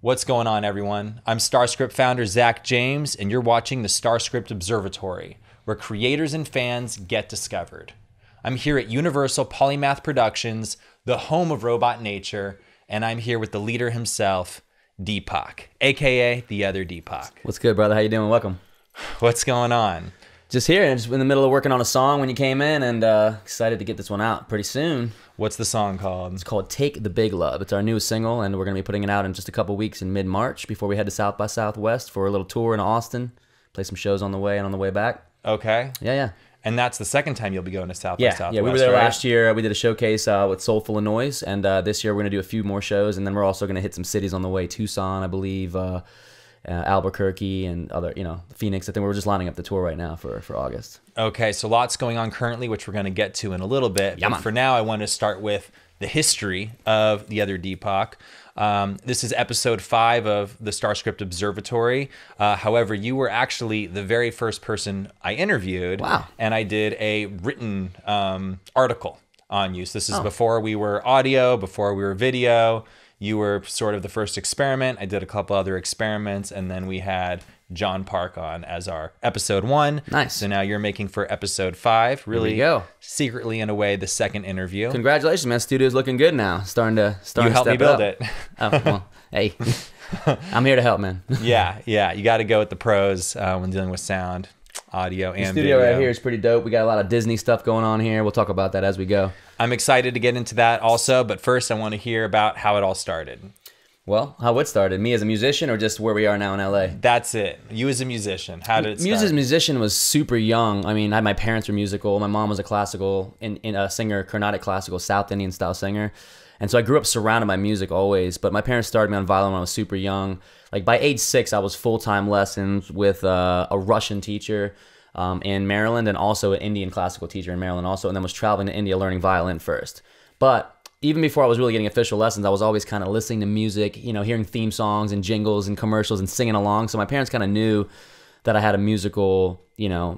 What's going on, everyone? I'm StarScript founder Zach James, and you're watching the StarScript Observatory, where creators and fans get discovered. I'm here at Universal Polymath Productions, the home of robot nature, and I'm here with the leader himself, Deepak, aka the other Deepak. What's good, brother? How you doing? Welcome. What's going on? Just here, just in the middle of working on a song when you came in, and excited to get this one out pretty soon. What's the song called? It's called Take the Big Love. It's our newest single, and we're going to be putting it out in just a couple weeks in mid-March before we head to South by Southwest for a little tour in Austin. Play some shows on the way and on the way back. Okay. Yeah. And that's the second time you'll be going to South by Southwest, Yeah, we were there right? last year. We did a showcase with Soulful of Noise, and this year we're going to do a few more shows, and then we're also going to hit some cities on the way. Tucson, I believe, Albuquerque, and other, Phoenix. I think we're just lining up the tour right now for August. Okay, so lots going on currently, which we're going to get to in a little bit. Yeah, but for now, I want to start with the history of the other Deepak. This is episode 5 of the StarScript Observatory. However, you were actually the very first person I interviewed. Wow. And I did a written article on you. So this is before we were audio, before we were video. You were sort of the first experiment. I did a couple other experiments, and then we had John Park on as our episode 1. Nice. So now you're making for episode 5. Really, Here we go. Secretly, in a way, the second interview. Congratulations, man. Studio's looking good now. Starting to You helped me build it. Oh, well, hey, I'm here to help, man. Yeah. You got to go with the pros when dealing with sound, audio, and The studio video. right here is pretty dope. We got a lot of Disney stuff going on here. We'll talk about that as we go. I'm excited to get into that also, but first I want to hear about how it all started. Well, how it started? Me as a musician, or just where we are now in LA? That's it. You as a musician. How did it start? Me as a musician was super young. I mean, my parents were musical. My mom was a classical singer, Carnatic classical, South Indian style singer. And so I grew up surrounded by music always, but my parents started me on violin when I was super young. Like by age 6, I was full-time lessons with a Russian teacher in Maryland, and also an Indian classical teacher in Maryland also, and then was traveling to India learning violin first. But even before I was really getting official lessons, I was always kind of listening to music, hearing theme songs and jingles and commercials and singing along. So my parents kind of knew that I had a musical,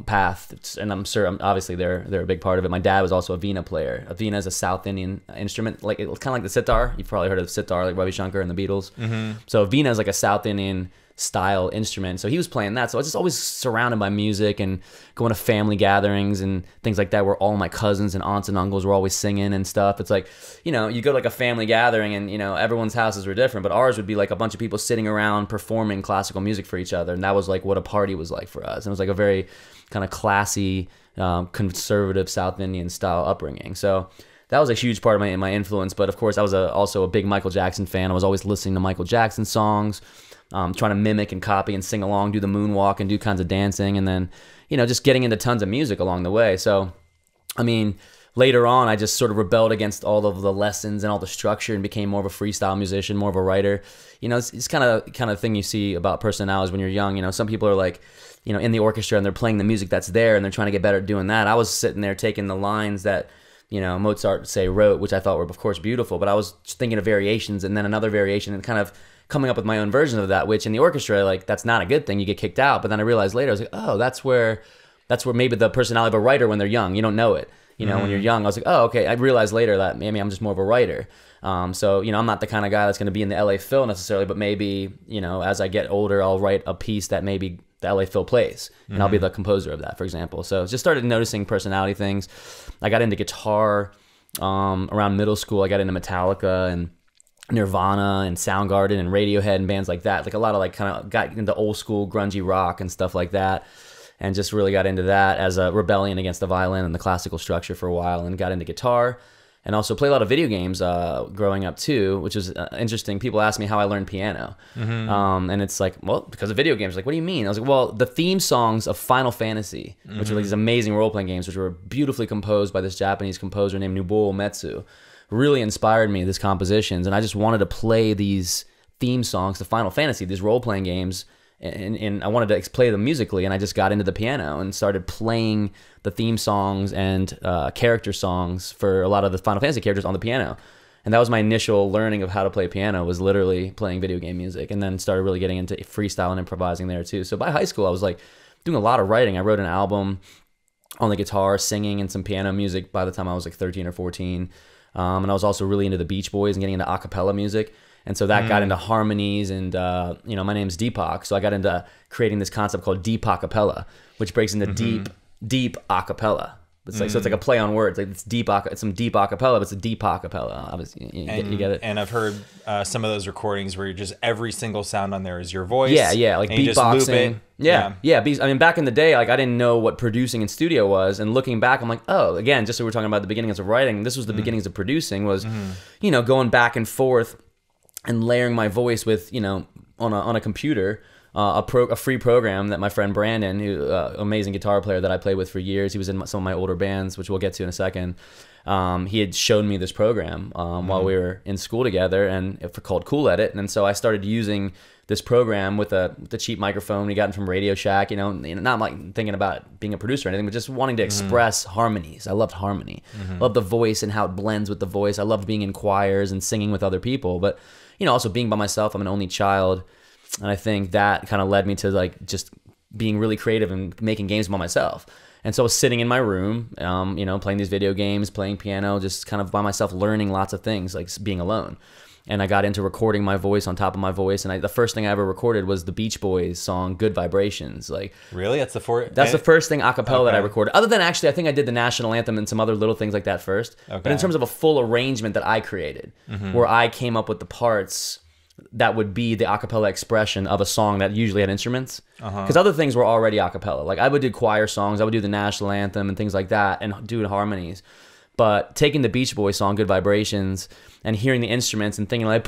path, and I'm sure, obviously they're a big part of it. My dad was also a veena player. A veena is a South Indian instrument, like it's kind of like the sitar. You've probably heard of the sitar, like Ravi Shankar and the Beatles. Mm-hmm. So veena is like a South Indian style instrument. So he was playing that. So I was just always surrounded by music and going to family gatherings and things like that, where all my cousins and aunts and uncles were always singing and stuff. It's like, you go to like a family gathering and, everyone's houses were different, but ours would be like a bunch of people sitting around performing classical music for each other. And that was like what a party was like for us. And it was like a very kind of classy, conservative South Indian style upbringing. So that was a huge part of my influence. But of course, I was also a big Michael Jackson fan. I was always listening to Michael Jackson songs, trying to mimic and copy and sing along, do the moonwalk and do kinds of dancing, and then, just getting into tons of music along the way. So, I mean, later on, I just sort of rebelled against all of the lessons and all the structure and became more of a freestyle musician, more of a writer. It's kind of thing you see about personalities when you're young. Some people are like, in the orchestra and they're playing the music that's there and they're trying to get better at doing that. I was sitting there taking the lines that, Mozart, say, wrote, which I thought were, of course, beautiful, but I was just thinking of variations and then another variation and kind of coming up with my own version of that, which in the orchestra, like, that's not a good thing. You get kicked out. But then I realized later, I was like, oh, that's where maybe the personality of a writer when they're young. You don't know it. When you're young, I was like, oh, okay. I realized later that maybe I'm just more of a writer. So, I'm not the kind of guy that's going to be in the LA Phil necessarily, but maybe, as I get older, I'll write a piece that maybe the LA Phil plays, and I'll be the composer of that, for example. So just started noticing personality things. I got into guitar around middle school. I got into Metallica and Nirvana and Soundgarden and Radiohead and bands like that. Like a lot of kind of got into old school grungy rock and stuff like that. And just really got into that as a rebellion against the violin and the classical structure for a while, and got into guitar. And also play a lot of video games growing up too, which was interesting. People ask me how I learned piano. And it's like, well, because of video games. Like, what do you mean? I was like, well, the theme songs of Final Fantasy, which were like these amazing role-playing games, which were beautifully composed by this Japanese composer named Nobuo Uematsu, really inspired me, these compositions. And I just wanted to play these theme songs to Final Fantasy, these role-playing games, and I wanted to play them musically, and I just got into the piano and started playing the theme songs and character songs for a lot of the Final Fantasy characters on the piano. And that was my initial learning of how to play piano, was literally playing video game music, and then started really getting into freestyle and improvising there too. So by high school, I was like doing a lot of writing. I wrote an album on the guitar, singing, and some piano music by the time I was like 13 or 14. And I was also really into the Beach Boys and getting into a cappella music. And so that got into harmonies, and you know, my name's Deepak, so I got into creating this concept called DPAK cappella, which breaks into deep a cappella. It's like so it's like a play on words. Like it's it's some deep a cappella, but it's a deep a cappella. Obviously, you get it. And I've heard some of those recordings where you're just every single sound on there is your voice. Yeah, like beatboxing. Yeah. I mean, back in the day, like I didn't know what producing in studio was, and looking back, I'm like, oh, again, just so we're talking about the beginnings of writing, this was the beginnings of producing. Was you know, going back and forth and layering my voice with, you know, on a computer. A free program that my friend Brandon, who amazing guitar player that I played with for years, he was in some of my older bands, which we'll get to in a second. He had shown me this program while we were in school together, and called Cool Edit. And so I started using this program with the cheap microphone we got from Radio Shack. You know, not like thinking about being a producer or anything, but just wanting to express harmonies. I loved harmony, loved the voice and how it blends with the voice. I loved being in choirs and singing with other people, but you know, also being by myself. I'm an only child. And I think that kind of led me to like just being really creative and making games by myself. And so I was sitting in my room, you know, playing these video games, playing piano, just kind of by myself, learning lots of things, like being alone. And I got into recording my voice on top of my voice. And the first thing I ever recorded was the Beach Boys song, Good Vibrations. Like, really? That's the first thing a cappella that I recorded. Other than actually, I think I did the national anthem and some other little things like that first. But in terms of a full arrangement that I created, where I came up with the parts that would be the a cappella expression of a song that usually had instruments. Because other things were already a cappella. Like I would do choir songs, I would do the national anthem and things like that, and do harmonies. But taking the Beach Boys song, Good Vibrations, and hearing the instruments and thinking like,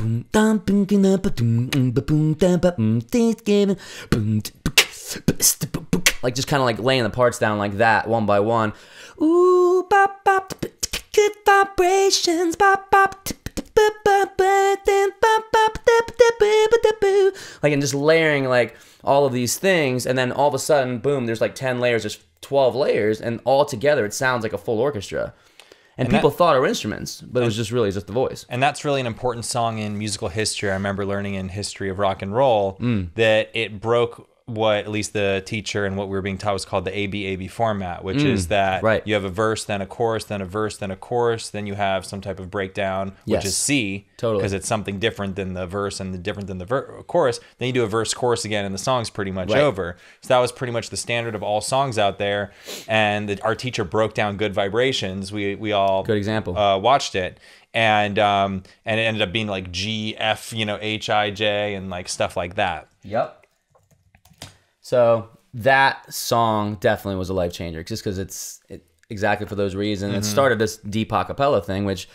just kind of like laying the parts down like that, one by one. Ooh, bop, bop, good vibrations, bop, bop, like, and just layering like all of these things, and then all of a sudden, boom, there's like 10 layers, there's 12 layers, and all together it sounds like a full orchestra. And people thought it were instruments, but it was just really just the voice. And that's really an important song in musical history. I remember learning in history of rock and roll that it broke what at least the teacher and what we were being taught was called the ABAB format, which is that you have a verse, then a chorus, then a verse, then a chorus, then you have some type of breakdown, which is C, because it's something different than the verse and different than the chorus. Then you do a verse, chorus again, and the song's pretty much over. So that was pretty much the standard of all songs out there. And our teacher broke down Good Vibrations. We all good example watched it. And it ended up being like G, F, you know, H, I, J, and like stuff like that. Yep. So that song definitely was a life changer, just because it's exactly for those reasons. It started this deep a cappella thing, which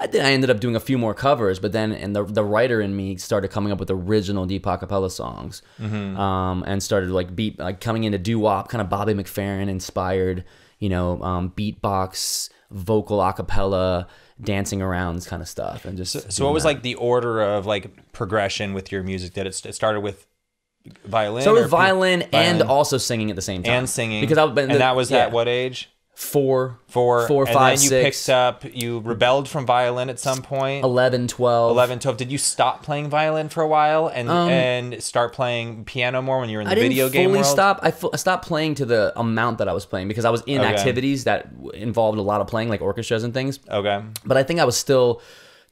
I ended up doing a few more covers, but then the writer in me started coming up with original deep a cappella songs, and started like coming into doo-wop, kind of Bobby McFerrin inspired, you know, beatbox, vocal a cappella, dancing around kind of stuff, and just. So what was like the order of like progression with your music? That it started with violin? So with violin and also singing at the same time. And singing. Because that was at what age? 4, and 5, then you 6. picked up, you rebelled from violin at some point. 11, 12. 11, 12. Did you stop playing violin for a while and start playing piano more when you were in the video game world? I stopped playing to the amount that I was playing, because I was in activities that involved a lot of playing, like orchestras and things. Okay. But I think I was still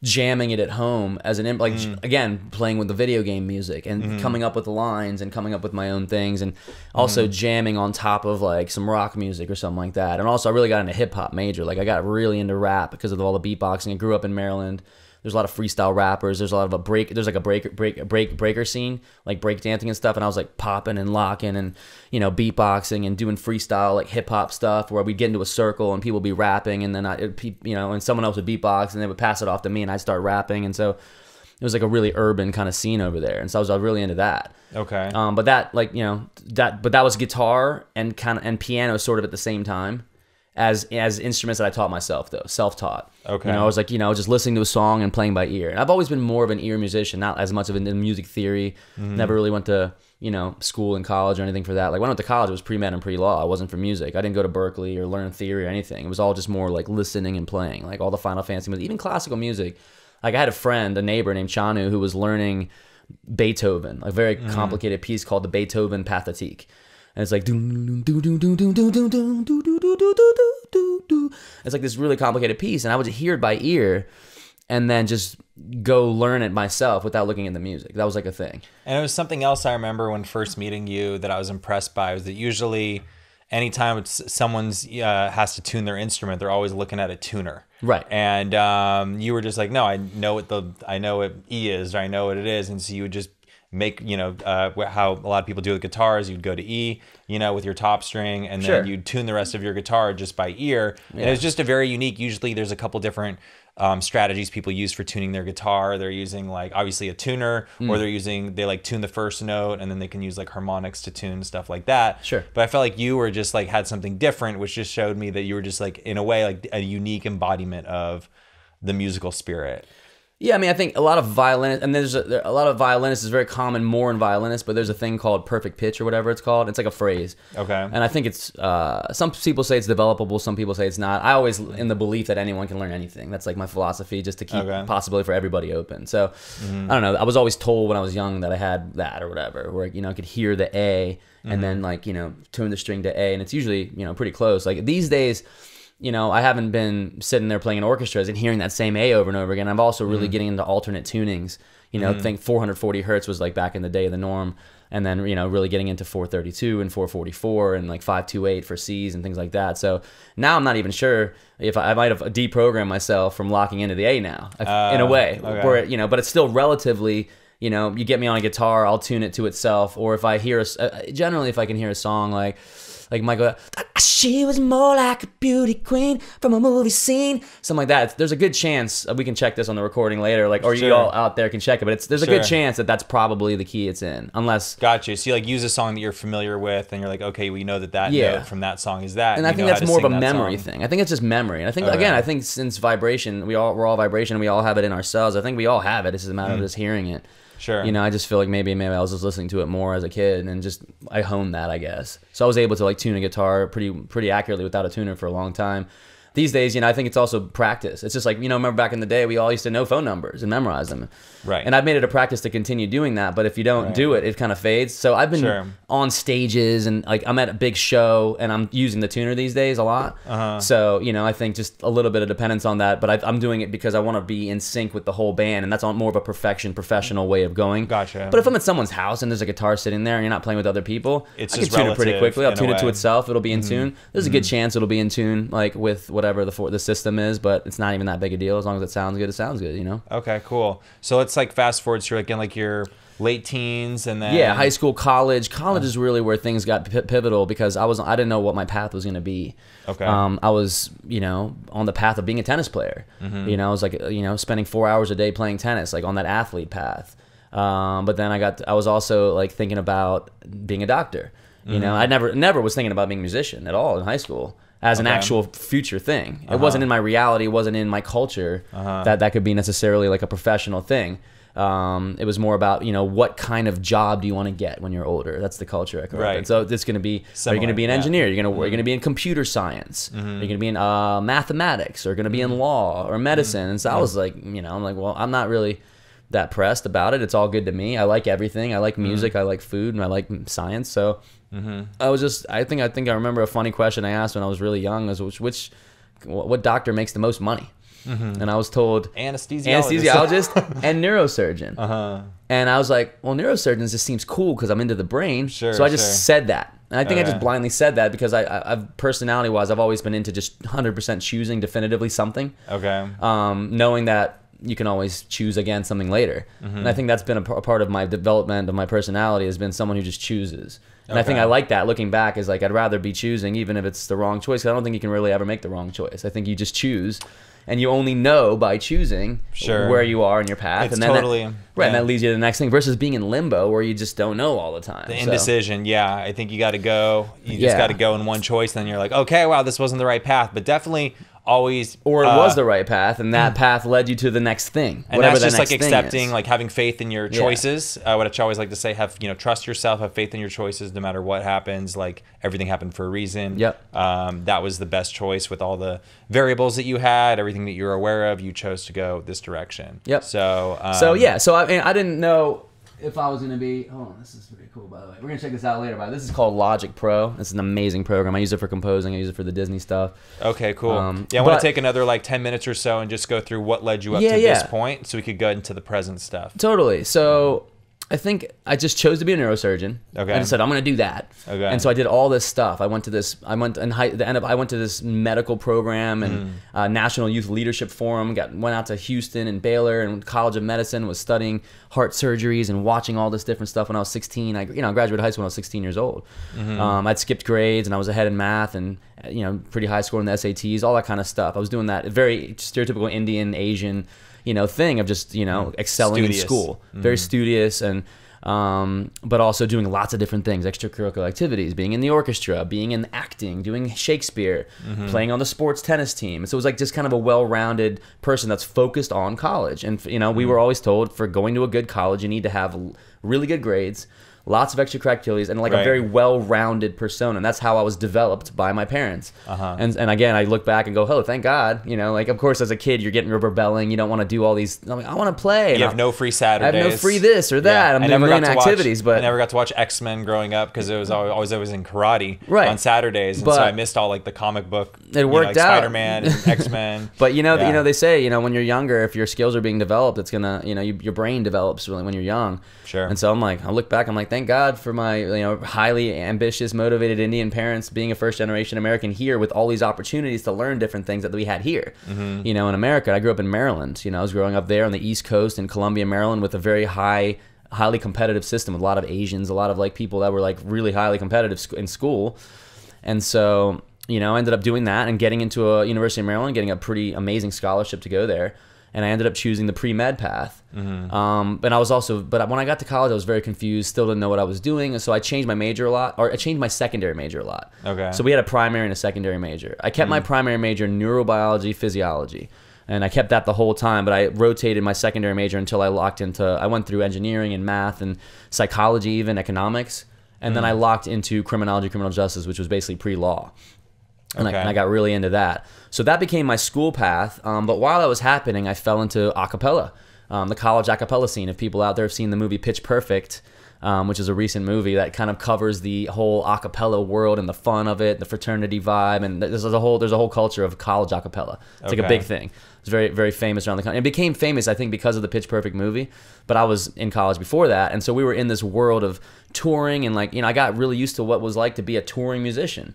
jamming it at home as again, playing with the video game music and coming up with the lines and coming up with my own things, and also jamming on top of like some rock music or something like that. And also I really got into hip hop major. Like I got really into rap because of all the beatboxing. I grew up in Maryland. There's a lot of freestyle rappers. There's a lot of there's like a breaker scene, like break dancing and stuff. And I was like popping and locking and, you know, beatboxing and doing freestyle, like hip hop stuff, where we'd get into a circle and people would be rapping, and then and someone else would beatbox and they would pass it off to me and I'd start rapping. And so it was like a really urban kind of scene over there. And so I was really into that. Okay. But that, like, you know, that was guitar and piano sort of at the same time. As instruments that I taught myself, though, self-taught. Okay. You know, I was like, you know, just listening to a song and playing by ear. And I've always been more of an ear musician, not as much of in music theory. Never really went to, you know, school and college or anything for that. Like when I went to college, it was pre-med and pre-law. I wasn't for music. I didn't go to Berkeley or learn theory or anything. It was all just more like listening and playing, like all the Final Fantasy music, even classical music. Like I had a neighbor named Chanu, who was learning Beethoven, a very complicated piece called the Beethoven Pathétique. and it's like it's like this really complicated piece, and I would hear it by ear and then just go learn it myself without looking at the music. That was like a thing. And it was something else I remember when first meeting you that I was impressed by, was that usually anytime someone's has to tune their instrument, they're always looking at a tuner. Right. And you were just like, no, I know what E is, or I know what it is. And so you would just make, how a lot of people do with guitars, you'd go to E, with your top string, and then you'd tune the rest of your guitar just by ear. Yeah. And it was just a very unique, usually there's a couple different strategies people use for tuning their guitar. They're using like obviously a tuner, or they like tune the first note, and then they can use like harmonics to tune stuff like that. Sure. But I felt like you were just like had something different, which just showed me that you were just like in a way like a unique embodiment of the musical spirit. Yeah, I mean, I think a lot of violinists, and there's a lot of violinists is very common more in violinists, but there's a thing called perfect pitch or whatever it's called. It's like a phrase. Okay. And I think it's, some people say it's developable, some people say it's not. I always in the belief that anyone can learn anything. That's like my philosophy, just to keep possibility for everybody open. So, I don't know, I was always told when I was young that I had that or whatever, where, I could hear the A and then like, tune the string to A, and it's usually, pretty close. Like these days, I haven't been sitting there playing in orchestras and hearing that same A over and over again. I'm also really getting into alternate tunings. I think 440 hertz was like back in the day the norm. And then, really getting into 432 and 444 and like 528 for C's and things like that. So now I'm not even sure if I might have deprogrammed myself from locking into the A now, in a way. Where, but it's still relatively, you get me on a guitar, I'll tune it to itself. Or if I hear, generally if I can hear a song like Michael, she was more like a beauty queen from a movie scene, something like that. There's a good chance we can check this on the recording later, or you all out there can check it. But there's a good chance that that's probably the key it's in, unless. Gotcha. So you like use a song that you're familiar with, and you're like, okay, we know that note from that song is that. And I think that's more of a memory thing. I think it's just memory, and I think I think since vibration, we're all vibration, we all have it in ourselves. I think we all have it. It's just a matter of just hearing it. Sure. I just feel like maybe I was just listening to it more as a kid, and just I honed that, I guess. So I was able to like tune a guitar pretty accurately without a tuner for a long time. These days, I think it's also practice. It's just like, remember back in the day, we all used to know phone numbers and memorize them. Right. And I've made it a practice to continue doing that, but if you don't do it, it kind of fades. So I've been on stages, and like I'm at a big show, and I'm using the tuner these days a lot. So, I think just a little bit of dependence on that, but I'm doing it because I want to be in sync with the whole band, and that's on more of a professional way of going. Gotcha. But if I'm at someone's house and there's a guitar sitting there and you're not playing with other people, I can tune it pretty quickly. I'll tune it to itself. It'll be in tune. There's a good chance it'll be in tune, like with whatever the system is, but it's not even that big a deal. As long as it sounds good, it sounds good, Okay, cool. So let's like fast forward to in like your late teens, and then high school, college is really where things got pivotal, because I didn't know what my path was going to be. Okay. I was on the path of being a tennis player. I was like spending 4 hours a day playing tennis, like on that athlete path. But then I was also like thinking about being a doctor. I never was thinking about being a musician at all in high school as an actual future thing. It wasn't in my reality, it wasn't in my culture that could be necessarily like a professional thing. It was more about, what kind of job do you want to get when you're older? That's the culture I grew up in. So it's going to be, are you going to be an engineer? You're going to be in computer science. You're going to be in mathematics, or going to be in law or medicine. And so I was like, I'm like, well, I'm not really that pressed about it. It's all good to me. I like everything. I like music. I like food, and I like science. So I was just, I think I remember a funny question I asked when I was really young was, what doctor makes the most money? And I was told anesthesiologist and neurosurgeon. And I was like, well, neurosurgeons just seems cool because I'm into the brain. So I just said that. And I think I just blindly said that because I've personality-wise, I've always been into just 100% choosing definitively something. Knowing that you can always choose again something later. And I think that's been a part of my development of my personality, has been someone who just chooses. And I think I like that. Looking back, is like I'd rather be choosing even if it's the wrong choice. I don't think you can really ever make the wrong choice. I think you just choose, and you only know by choosing where you are in your path. It's and then and that leads you to the next thing, versus being in limbo where you just don't know all the time. The indecision, I think you got to go. You just got to go in one choice, then you're like, okay, wow, this wasn't the right path. But definitely always, or it was the right path, and that path led you to the next thing. And that's just like accepting, like having faith in your choices. What I always like to say, trust yourself, have faith in your choices, no matter what happens. Like everything happened for a reason. That was the best choice with all the variables that you had, everything that you were aware of. You chose to go this direction. So I mean, I didn't know if I was going to be, oh, this is pretty cool, by the way. We're going to check this out later, by the way. This is called Logic Pro. This is an amazing program. I use it for composing. I use it for the Disney stuff. Okay, cool. Yeah, I want to take another like 10 minutes or so and just go through what led you up to this point so we could go into the present stuff. Totally. So I think I just chose to be a neurosurgeon. Okay. I just said I'm going to do that. Okay. And so I did all this stuff. I went to this medical program and National Youth Leadership Forum. Went out to Houston and Baylor and College of Medicine. Was studying heart surgeries and watching all this different stuff when I was 16. I graduated high school when I was 16 years old. I'd skipped grades and I was ahead in math and pretty high score in the SATs, all that kind of stuff. I was doing that very stereotypical Indian, Asian, thing of just, excelling in school. Very studious and, but also doing lots of different things, extracurricular activities, being in the orchestra, being in acting, doing Shakespeare, playing on the sports tennis team. So it was like just kind of a well-rounded person that's focused on college. And, we were always told for going to a good college, you need to have really good grades, lots of extracurriculars, and like a very well-rounded persona. And that's how I was developed by my parents. And again, I look back and go, oh, thank God. Of course, as a kid, you're rebelling. You don't want to do all these. I'm like, I want to play. You have no free Saturdays. I have no free this or that. I'm doing a million activities. But I never got to watch X-Men growing up because it was always in karate on Saturdays. And but so I missed all like the comic book. It worked out. Spider-Man and X-Men. But they say, when you're younger, if your skills are being developed, it's going to, your brain develops really when you're young. Sure. And so I'm like, I look back, I'm like, thank God for my highly ambitious, motivated Indian parents being a first-generation American here with all these opportunities to learn different things that we had here. In America, I grew up in Maryland. I was growing up there on the East Coast in Columbia, Maryland, with a very highly competitive system with a lot of Asians, a lot of like people that were like really highly competitive in school. And so, I ended up doing that and getting into a University of Maryland, getting a pretty amazing scholarship to go there. And I ended up choosing the pre-med path. But when I got to college, I was very confused, still didn't know what I was doing. And so I changed my major a lot, or I changed my secondary major a lot. Okay. So we had a primary and a secondary major. I kept my primary major in neurobiology, physiology. And I kept that the whole time, but I rotated my secondary major until I went through engineering and math and psychology, even economics. And then I locked into criminology, criminal justice, which was basically pre-law. And I got really into that. So that became my school path. But while that was happening, I fell into a cappella, the college a cappella scene. If people out there have seen the movie Pitch Perfect, which is a recent movie that kind of covers the whole a cappella world and the fun of it, the fraternity vibe, and there's a whole culture of college a cappella. It's like a big thing. It's very, very famous around the country. It became famous, I think, because of the Pitch Perfect movie. But I was in college before that, and so we were in this world of touring, and I got really used to what it was like to be a touring musician,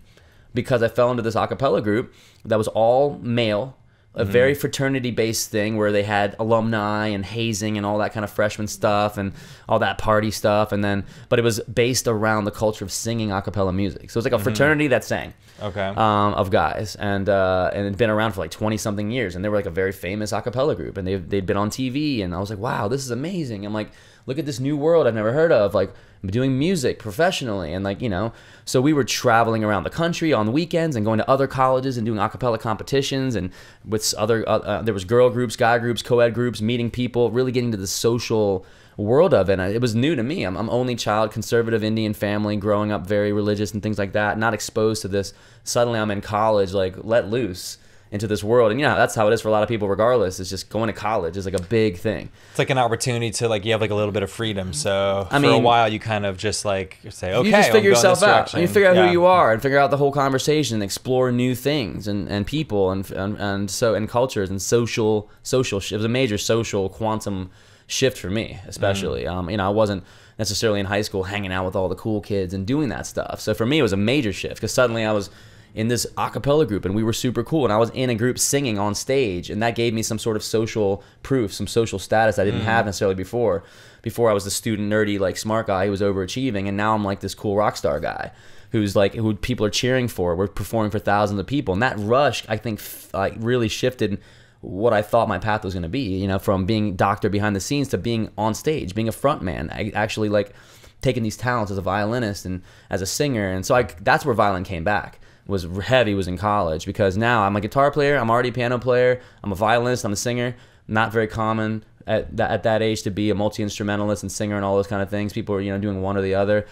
because I fell into this a cappella group that was all male, a very fraternity-based thing where they had alumni and hazing and all that kind of freshman stuff and all that party stuff. But it was based around the culture of singing a cappella music. So it was like a fraternity that sang of guys. And it'd been around for like 20-something years. And they were like a very famous a cappella group. And they'd been on TV. And I was like, wow, this is amazing. I'm like, look at this new world I've never heard of. Like, I'm doing music professionally, and so we were traveling around the country on weekends and going to other colleges and doing a cappella competitions, and with other there was girl groups, guy groups, co-ed groups, meeting people, really getting to the social world of it. And it was new to me. I'm only child, conservative Indian family, growing up very religious and things like that, not exposed to this. Suddenly I'm in college, like let loose into this world. And that's how it is for a lot of people regardless. It's just going to college is like a big thing. It's like an opportunity to you have like a little bit of freedom. So for a while you kind of just like say, okay, you just figure yourself out. And you figure out who you are and figure out the whole conversation and explore new things and people and cultures and social shift. It was a major social quantum shift for me, especially. I wasn't necessarily in high school hanging out with all the cool kids and doing that stuff. So for me, it was a major shift because suddenly I was in this a cappella group and we were super cool, and I was in a group singing on stage, and that gave me some sort of social proof, some social status I didn't have necessarily before. I was the student nerdy like smart guy who was overachieving, and now I'm like this cool rock star guy who people are cheering for. We're performing for thousands of people, and that rush I think really shifted what I thought my path was going to be, from being doctor behind the scenes to being on stage, being a front man. I actually taking these talents as a violinist and as a singer, and so that's where violin came back. Was in college, because now I'm a guitar player, I'm already a piano player, I'm a violinist, I'm a singer. Not very common at that age to be a multi-instrumentalist and singer and all those kind of things. People are doing one or the other.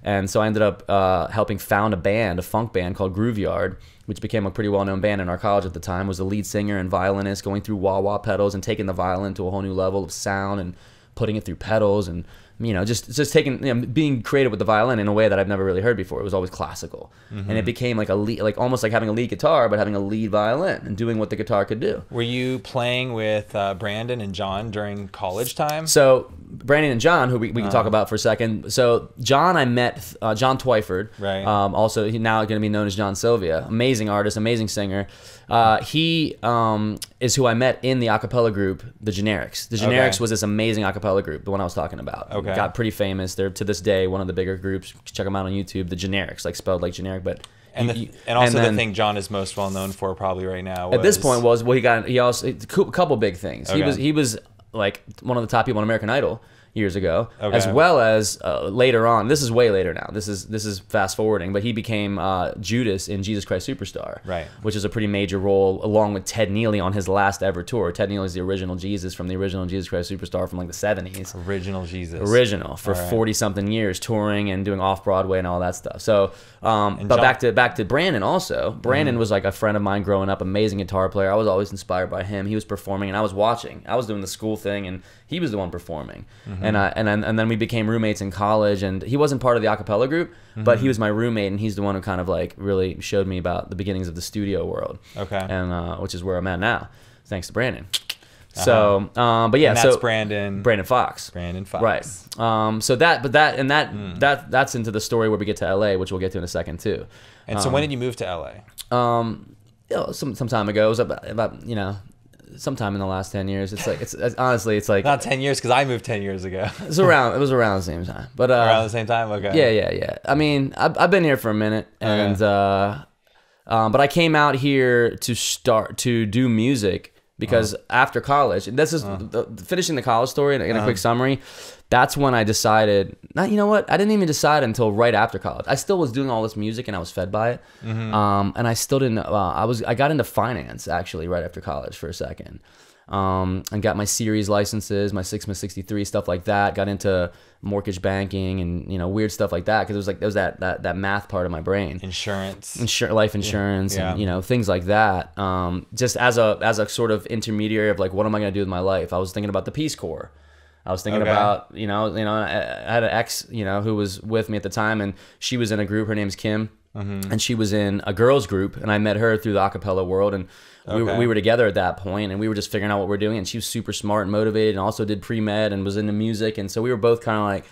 And so I ended up helping found a funk band called Grooveyard, which became a pretty well-known band in our college at the time. Was the lead singer and violinist, going through wah-wah pedals and taking the violin to a whole new level of sound and putting it through pedals and just taking, being creative with the violin in a way that I've never really heard before. It was always classical, and it became like a lead, like almost like having a lead guitar, but having a lead violin and doing what the guitar could do. Were you playing with Brandon and John during college time? So Brandon and John, who we can talk about for a second. So John, I met John Twyford, right? Also, he's now going to be known as John Sylvia. Amazing artist, amazing singer. He is who I met in the acapella group, the Generics. The Generics was this amazing acapella group, the one I was talking about. Okay. Got pretty famous. They're to this day one of the bigger groups. Check them out on YouTube. The Generics, like spelled like generic, but. And also the thing John is most well known for probably right now at this point was he also a couple big things. He was like one of the top people on American Idol years ago, as well as later on. This is way later now. This is fast forwarding, but he became Judas in Jesus Christ Superstar, right? Which is a pretty major role, along with Ted Neely on his last ever tour. Ted Neely is the original Jesus from the original Jesus Christ Superstar from like the 70s. Original Jesus. Original for 40-something years, touring and doing off Broadway and all that stuff. So, but back to Brandon also. Brandon was like a friend of mine growing up, amazing guitar player. I was always inspired by him. He was performing and I was watching. I was doing the school thing and he was the one performing. And then we became roommates in college, and he wasn't part of the a cappella group, but he was my roommate, and he's the one who kind of like really showed me about the beginnings of the studio world. And which is where I'm at now, thanks to Brandon. So, but yeah, and that's Brandon Fox. Right. So that's into the story where we get to LA, which we'll get to in a second too. And so when did you move to LA? Some time ago. It was about sometime in the last 10 years. It's honestly it's like not 10 years because I moved 10 years ago. It was around the same time. But around the same time, okay. Yeah. I mean, I've been here for a minute, and but I came out here to start to do music because after college, and this is finishing the college story in a quick summary. That's when I decided, you know what? I didn't even decide until right after college. I still was doing all this music and I was fed by it. And I still didn't, I got into finance actually right after college for a second. And got my series licenses, my Sigma 63, stuff like that. Got into mortgage banking and, weird stuff like that. Cause there was that math part of my brain. Life insurance and, things like that. Just as a sort of intermediary of like, what am I going to do with my life? I was thinking about the Peace Corps. I was thinking about, I had an ex, who was with me at the time, and she was in a group. Her name's Kim, and she was in a girls group, and I met her through the a cappella world, and we were together at that point, and we were just figuring out what we're doing. And she was super smart and motivated, and also did pre-med and was into music, and so we were both kind of like,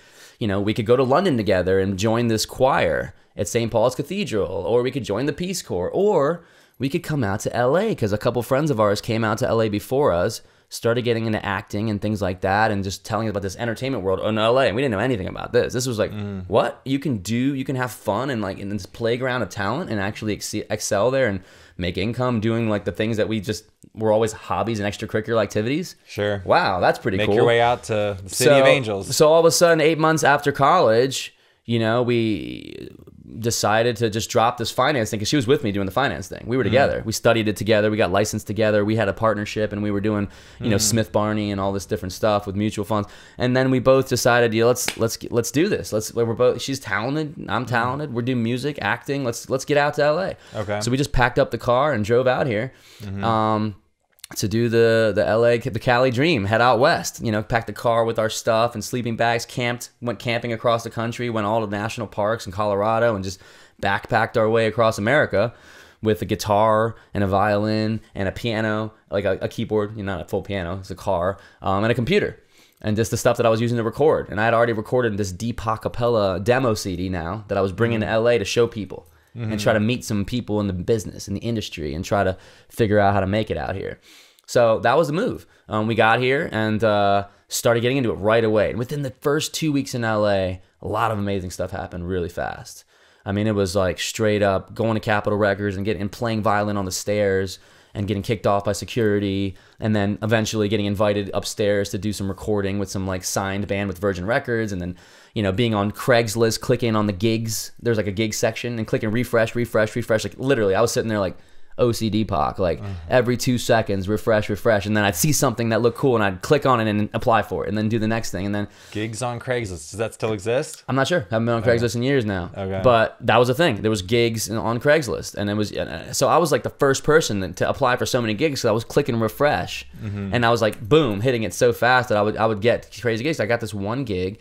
we could go to London together and join this choir at St. Paul's Cathedral, or we could join the Peace Corps, or we could come out to LA because a couple friends of ours came out to LA before us. Started getting into acting and things like that, and just telling us about this entertainment world in LA. And we didn't know anything about this. This was like, what? You can have fun and like in this playground of talent and actually excel there and make income doing like the things that we just were always hobbies and extracurricular activities. Sure. Wow, that's pretty cool. Make your way out to the City of Angels. So all of a sudden, 8 months after college, we decided to just drop this finance thing because she was with me doing the finance thing. We were together. We studied it together. We got licensed together. We had a partnership, and we were doing, Smith Barney and all this different stuff with mutual funds. And then we both decided, let's do this. We're both. She's talented. I'm talented. We're doing music, acting. Let's get out to LA. Okay. So we just packed up the car and drove out here. To do the LA, the Cali dream, head out west, packed the car with our stuff and sleeping bags, went camping across the country, went all to national parks in Colorado, and just backpacked our way across America with a guitar and a violin and a piano, like a keyboard, not a full piano, it's a car, and a computer. And just the stuff that I was using to record. And I had already recorded this DPAK cappella demo CD now that I was bringing to LA to show people. And try to meet some people in the business, in the industry, and try to figure out how to make it out here. So that was the move. We got here and started getting into it right away. And within the first 2 weeks in LA, a lot of amazing stuff happened really fast. I mean, it was like straight up going to Capitol Records and playing violin on the stairs and getting kicked off by security, and then eventually getting invited upstairs to do some recording with some like signed band with Virgin Records, and then being on Craigslist, clicking on the gigs. There's like a gig section and clicking refresh. Like literally, I was sitting there like OCD Pac, like every 2 seconds, refresh, and then I'd see something that looked cool and I'd click on it and apply for it, and then do the next thing, and then gigs on Craigslist. Does that still exist? I'm not sure. I haven't been on Craigslist in years now. Okay. But that was a thing. There was gigs on Craigslist, and it was so I was like the first person to apply for so many gigs because I was clicking refresh, and I was like boom, hitting it so fast that I would get crazy gigs. I got this one gig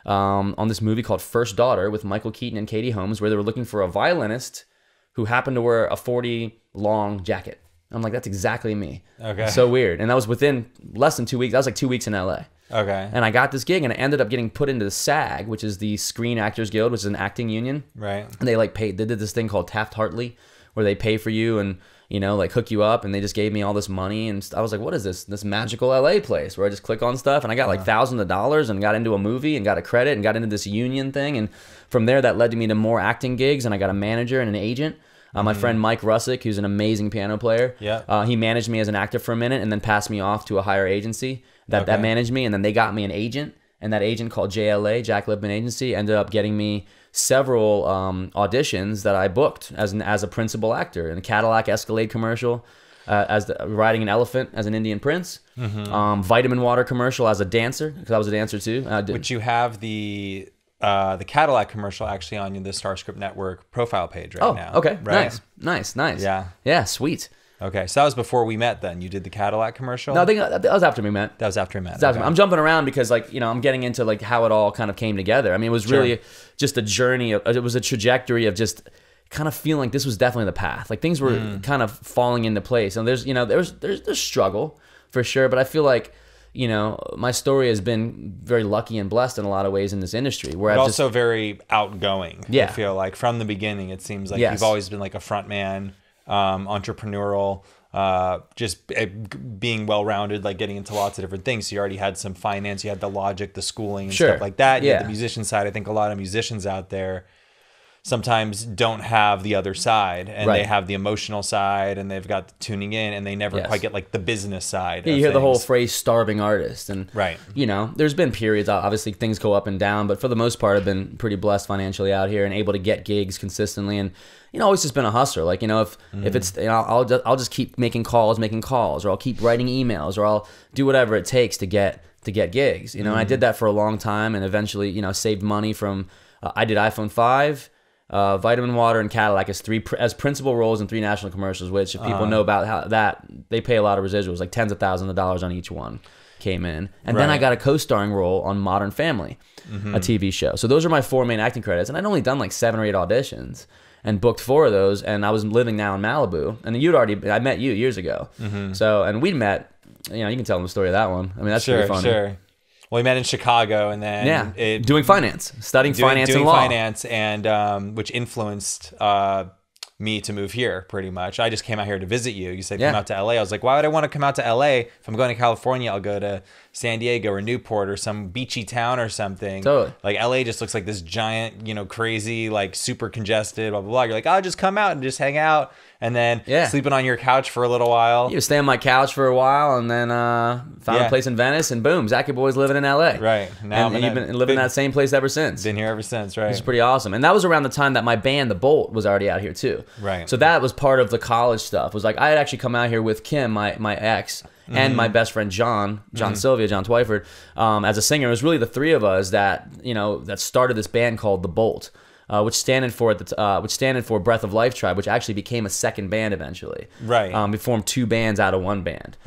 on this movie called First Daughter with Michael Keaton and Katie Holmes, where they were looking for a violinist who happened to wear a 40 long jacket. I'm like, that's exactly me. Okay. So weird. And that was within less than 2 weeks. That was like 2 weeks in LA. Okay. And I got this gig, and I ended up getting put into the SAG, which is the Screen Actors Guild, which is an acting union. Right. And they like paid. They did this thing called Taft-Hartley, where they pay for you and, you know, like hook you up, and they just gave me all this money. And I was like, what is this magical LA place where I just click on stuff? And I got like thousands of dollars and got into a movie and got a credit and got into this union thing. And from there, that led me to more acting gigs, and I got a manager and an agent. My friend Mike Russick, who's an amazing piano player, he managed me as an actor for a minute and then passed me off to a higher agency that managed me. And then they got me an agent, and that agent called JLA, Jack Lipman Agency, ended up getting me several auditions that I booked as a principal actor in a Cadillac Escalade commercial, riding an elephant as an Indian prince, vitamin water commercial as a dancer, because I was a dancer too. Which you have the Cadillac commercial actually on the StarScript Network profile page right now. Okay. Right? Nice. Yeah, sweet. Okay, so that was before we met then. You did the Cadillac commercial? No, I think that was after we met. That was after we met. Okay. I'm jumping around because, like, you know, I'm getting into like how it all kind of came together. I mean, it was really just a journey. It was a trajectory of just kind of feeling like this was definitely the path. Like things were kind of falling into place. And there's, you know, there's struggle for sure, but I feel like, you know, my story has been very lucky and blessed in a lot of ways in this industry. Where but I've also very outgoing. Yeah. I feel like from the beginning, it seems like Yes. you've always been like a front man, entrepreneurial, just being well-rounded, like getting into lots of different things. So you already had some finance, you had the logic, the schooling and stuff like that. You had the musician side. I think a lot of musicians out there sometimes don't have the other side, and they have the emotional side, and they've got the tuning in, and they never quite get like the business side. Yeah, you hear the whole phrase "starving artist," and right. You know, there's been periods. Obviously, things go up and down, but for the most part, I've been pretty blessed financially out here and able to get gigs consistently, and you know, always just been a hustler. Like, you know, if it's, you know, I'll just keep making calls, or I'll keep writing emails, or I'll do whatever it takes to get gigs. You know, and I did that for a long time, and eventually, you know, saved money from. I did iPhone 5. Vitamin Water and Cadillac as principal roles in 3 national commercials, which if people know about how that, they pay a lot of residuals, like tens of thousands of dollars on each one came in. And then I got a co-starring role on Modern Family, a TV show. So those are my 4 main acting credits. And I'd only done like 7 or 8 auditions and booked 4 of those. And I was living now in Malibu. And I met you years ago. So, and we'd met, you know, you can tell them the story of that one. I mean, that's pretty funny. Sure. Well, we met in Chicago, and then doing finance, studying finance and law. And which influenced me to move here pretty much. I just came out here to visit you. You said come out to LA. I was like, why would I want to come out to LA? If I'm going to California, I'll go to San Diego or Newport or some beachy town or something. Totally. Like LA just looks like this giant, you know, crazy, like super congested, blah, blah, blah. You're like, I'll just come out and just hang out. And then sleeping on your couch for a little while. You stay on my couch for a while, and then found a place in Venice, and boom, Zach, your boy's living in LA. Right. Now and you've been living in that same place ever since. Been here ever since, right. Which is pretty awesome. And that was around the time that my band, The Bolt, was already out here too. Right. So that was part of the college stuff. It was like I had actually come out here with Kim, my ex, and my best friend John Sylvia, John Twyford, as a singer. It was really the 3 of us that, you know, that started this band called The Bolt. Which standed for Breath of Life Tribe, which actually became a second band eventually. Right. We formed 2 bands out of 1 band,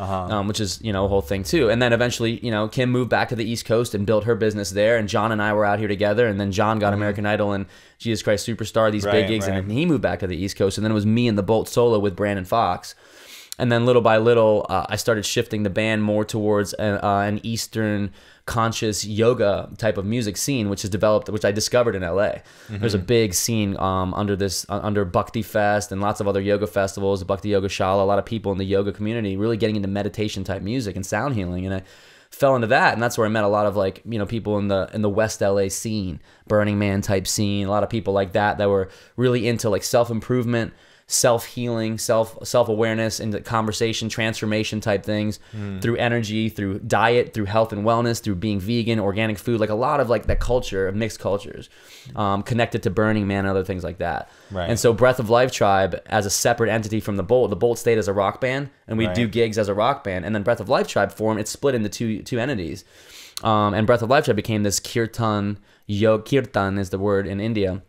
which is, you know, a whole thing too. And then eventually, you know, Kim moved back to the East Coast and built her business there, and John and I were out here together. And then John got American Idol and Jesus Christ Superstar, these big gigs, and then he moved back to the East Coast. And then it was me and The Bolt solo with Brandon Fox. And then little by little, I started shifting the band more towards an Eastern conscious yoga type of music scene, which I discovered in LA. There's a big scene under Bhakti Fest and lots of other yoga festivals, Bhakti Yoga Shala, a lot of people in the yoga community really getting into meditation type music and sound healing. And I fell into that, and that's where I met a lot of, like, you know, people in the West LA scene, Burning Man type scene, a lot of people like that were really into like self-improvement, self-healing, self-awareness, into conversation, transformation type things through energy, through diet, through health and wellness, through being vegan, organic food, like a lot of like that culture of mixed cultures connected to Burning Man and other things like that. Right. And so Breath of Life Tribe, as a separate entity from the Bolt stayed as a rock band, and we do gigs as a rock band. And then Breath of Life Tribe formed, it's split into two entities. And Breath of Life Tribe became this kirtan is the word in India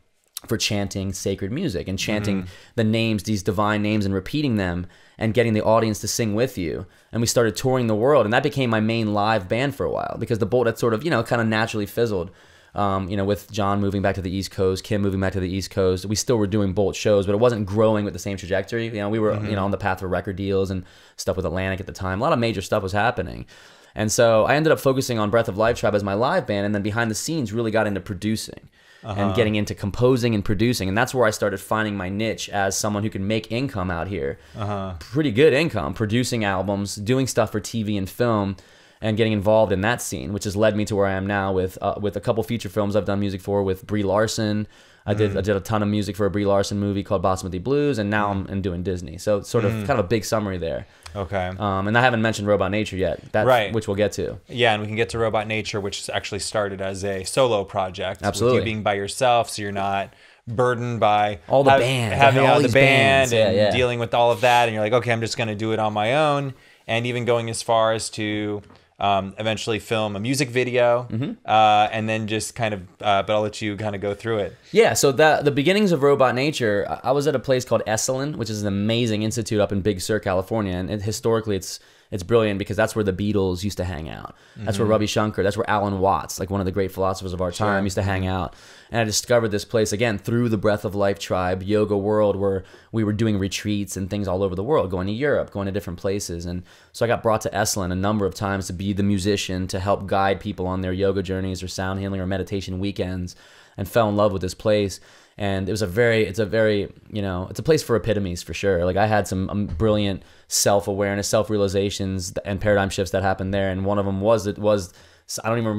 for chanting sacred music and chanting the names, these divine names, and repeating them and getting the audience to sing with you. And we started touring the world, and that became my main live band for a while, because the Bolt had sort of, you know, kind of naturally fizzled with John moving back to the East Coast, Kim moving back to the East Coast, we still were doing Bolt shows, but it wasn't growing with the same trajectory. We were on the path for record deals and stuff with Atlantic at the time. A lot of major stuff was happening. And so I ended up focusing on Breath of Life Tribe as my live band, and then behind the scenes really got into producing and getting into composing and producing. And that's where I started finding my niche as someone who can make income out here. Pretty good income, producing albums, doing stuff for TV and film, and getting involved in that scene, which has led me to where I am now with a couple feature films I've done music for with Brie Larson. I did a ton of music for a Brie Larson movie called Basmati Blues, and now I'm doing Disney. So it's sort of kind of a big summary there. Okay. And I haven't mentioned Robot Nature yet, which we'll get to. Yeah, and we can get to Robot Nature, which actually started as a solo project. Absolutely. With you being by yourself, so you're not burdened by all the band, having all the band bands. and dealing with all of that. And you're like, okay, I'm just going to do it on my own. And even going as far as to eventually film a music video, and then just kind of, but I'll let you kind of go through it. Yeah, so the beginnings of Robot Nature, I was at a place called Esalen, which is an amazing institute up in Big Sur, California, and historically it's brilliant because that's where the Beatles used to hang out. That's where Ravi Shankar, that's where Alan Watts, like one of the great philosophers of our time, used to hang out. And I discovered this place, again, through the Breath of Life Tribe, yoga world, where we were doing retreats and things all over the world, going to Europe, going to different places. And so I got brought to Esalen a number of times to be the musician, to help guide people on their yoga journeys or sound healing or meditation weekends, and fell in love with this place. And it's a place for epitomes for sure. Like I had some brilliant self-awareness, self-realizations and paradigm shifts that happened there. And one of them was I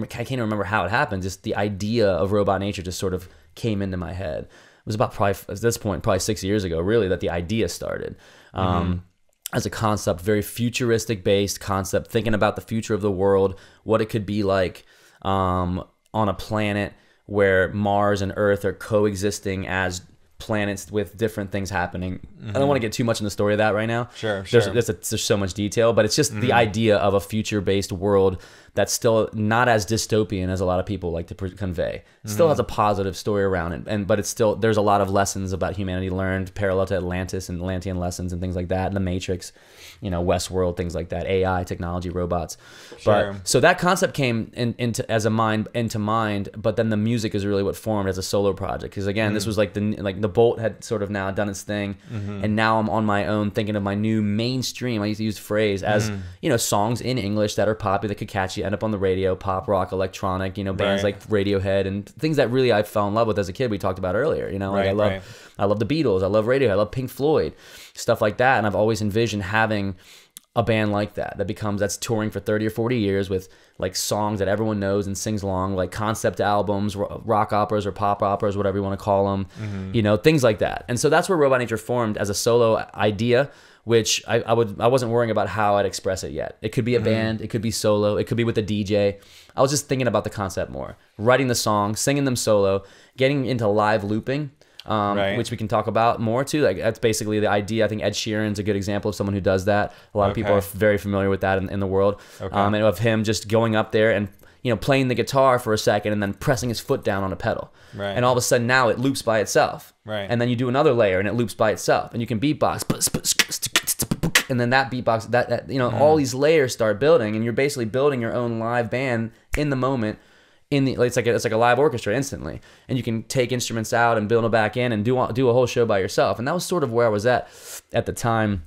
can't even remember how it happened. Just the idea of Robot Nature just sort of came into my head. It was about at this point, probably 6 years ago, really, that the idea started. As a concept, very futuristic based concept, thinking about the future of the world, what it could be like on a planet where Mars and Earth are coexisting as planets with different things happening. I don't want to get too much in the story of that right now. Sure. There's so much detail, but it's just the idea of a future-based world that's still not as dystopian as a lot of people like to convey. It still has a positive story around it, but it's still, there's a lot of lessons about humanity learned parallel to Atlantis and Atlantean lessons and things like that, and the Matrix, Westworld, things like that, AI, technology, robots. Sure. But so that concept came into mind, but then the music is really what formed as a solo project. Because again, this was like the Bolt had sort of now done its thing, and now I'm on my own thinking of my new mainstream. I used to use the phrase as songs in English that are popular, that could catch you, end up on the radio, pop, rock, electronic, bands like Radiohead and things that really I fell in love with as a kid. We talked about earlier, I love the Beatles, I love Radiohead, I love Pink Floyd, stuff like that. And I've always envisioned having a band like that's touring for 30 or 40 years with like songs that everyone knows and sings along, like concept albums, rock operas or pop operas, whatever you want to call them, things like that. And so that's where Robot Nature formed as a solo idea, which I wasn't worrying about how I'd express it yet. It could be a band, it could be solo, it could be with a DJ. I was just thinking about the concept more, writing the songs, singing them solo, getting into live looping, which we can talk about more too. Like that's basically the idea. I think Ed Sheeran's a good example of someone who does that. A lot of people are very familiar with that in the world. And of him just going up there and playing the guitar for a second and then pressing his foot down on a pedal. Right. And all of a sudden now it loops by itself. Right. And then you do another layer and it loops by itself. And you can beatbox. And then that beatbox, all these layers start building, and you're basically building your own live band in the moment. It's like a live orchestra instantly, and you can take instruments out and build them back in and do a whole show by yourself. And that was sort of where I was at the time.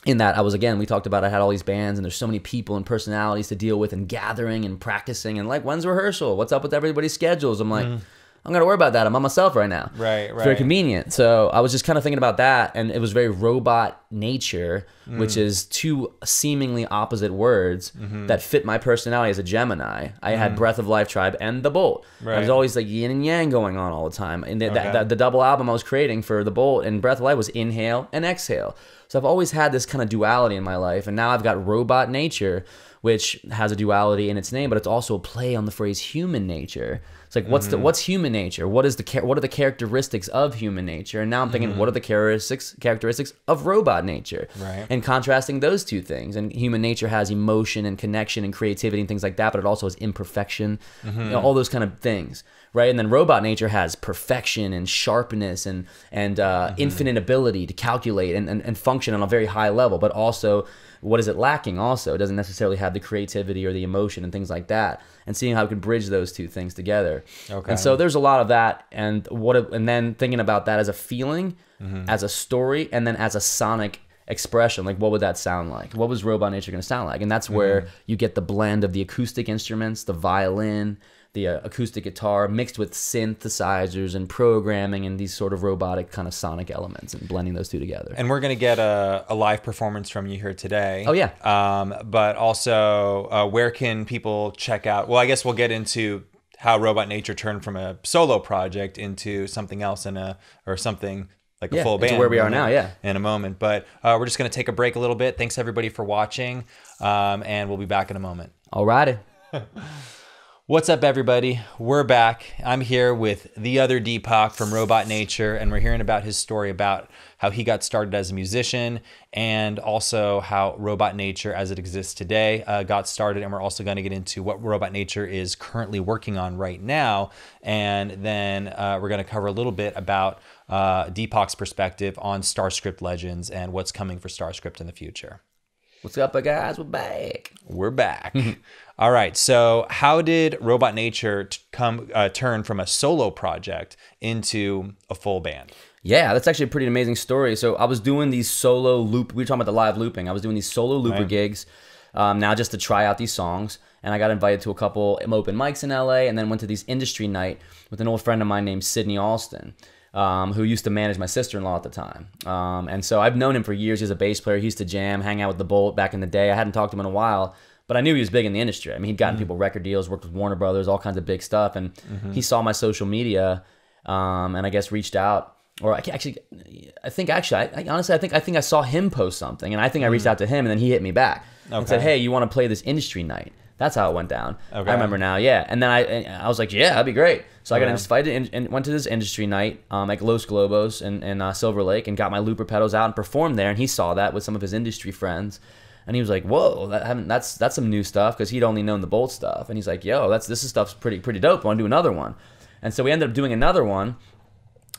In that we talked about I had all these bands and there's so many people and personalities to deal with and gathering and practicing and like when's rehearsal? What's up with everybody's schedules? I'm like, I'm gonna worry about that. I'm on myself right now. Right. It's very convenient. So I was just kind of thinking about that, and it was very Robot Nature, which is two seemingly opposite words that fit my personality as a Gemini. I had Breath of Life Tribe and the Bolt. Right. I was always like yin and yang going on all the time. And the double album I was creating for the Bolt and Breath of Life was inhale and exhale. So I've always had this kind of duality in my life, and now I've got Robot Nature, which has a duality in its name, but it's also a play on the phrase human nature. It's like, what's human nature? What are the characteristics of human nature? And now I'm thinking, what are the characteristics of robot nature? Right. And contrasting those two things. And human nature has emotion and connection and creativity and things like that, but it also has imperfection, all those kind of things. Right. And then robot nature has perfection and sharpness and infinite ability to calculate and function on a very high level, but also what is it lacking also? It doesn't necessarily have the creativity or the emotion and things like that, and seeing how we could bridge those two things together. Okay. And so there's a lot of that, and then thinking about that as a feeling, as a story, and then as a sonic expression. Like, what would that sound like? What was Robot Nature going to sound like? And that's where you get the blend of the acoustic instruments, the violin, the acoustic guitar mixed with synthesizers and programming and these sort of robotic kind of sonic elements, and blending those two together. And we're going to get a live performance from you here today. Oh, yeah. But also, where can people check out? Well, I guess we'll get into how Robot Nature turned from a solo project into something else or something like a full band. To where we are now, in a moment. But we're just going to take a break a little bit. Thanks everybody for watching, and we'll be back in a moment. Alrighty. What's up, everybody? We're back. I'm here with the other Deepak from Robot Nature, and we're hearing about his story about how he got started as a musician, and also how Robot Nature, as it exists today, got started. And we're also going to get into what Robot Nature is currently working on right now, and then we're going to cover a little bit about Deepak's perspective on StarScript Legends and what's coming for StarScript in the future. What's up, guys? We're back. We're back. All right. So how did Robot Nature turn from a solo project into a full band? Yeah, that's actually a pretty amazing story. So I was doing these solo loop. We were talking about the live looping. I was doing these solo looper gigs now just to try out these songs. And I got invited to a couple open mics in LA, and then went to these industry night with an old friend of mine named Sydney Alston, who used to manage my sister-in-law at the time. And so I've known him for years. He's a bass player. He used to jam, hang out with the Bolt back in the day. I hadn't talked to him in a while, but I knew he was big in the industry. I mean, he'd gotten people record deals, worked with Warner Brothers, all kinds of big stuff. And he saw my social media, and I guess reached out. Or I think I saw him post something, and I think I reached out to him, and then he hit me back and said, "Hey, you want to play this industry night?" That's how it went down. Okay. I remember now, yeah. And then I was like, yeah, that'd be great. So I got invited and went to this industry night at Los Globos in Silver Lake, and got my looper pedals out and performed there. And he saw that with some of his industry friends, and he was like, "Whoa, that's some new stuff," because he'd only known the Bolt stuff. And he's like, "Yo, this stuff's pretty dope. I want to do another one." And so we ended up doing another one.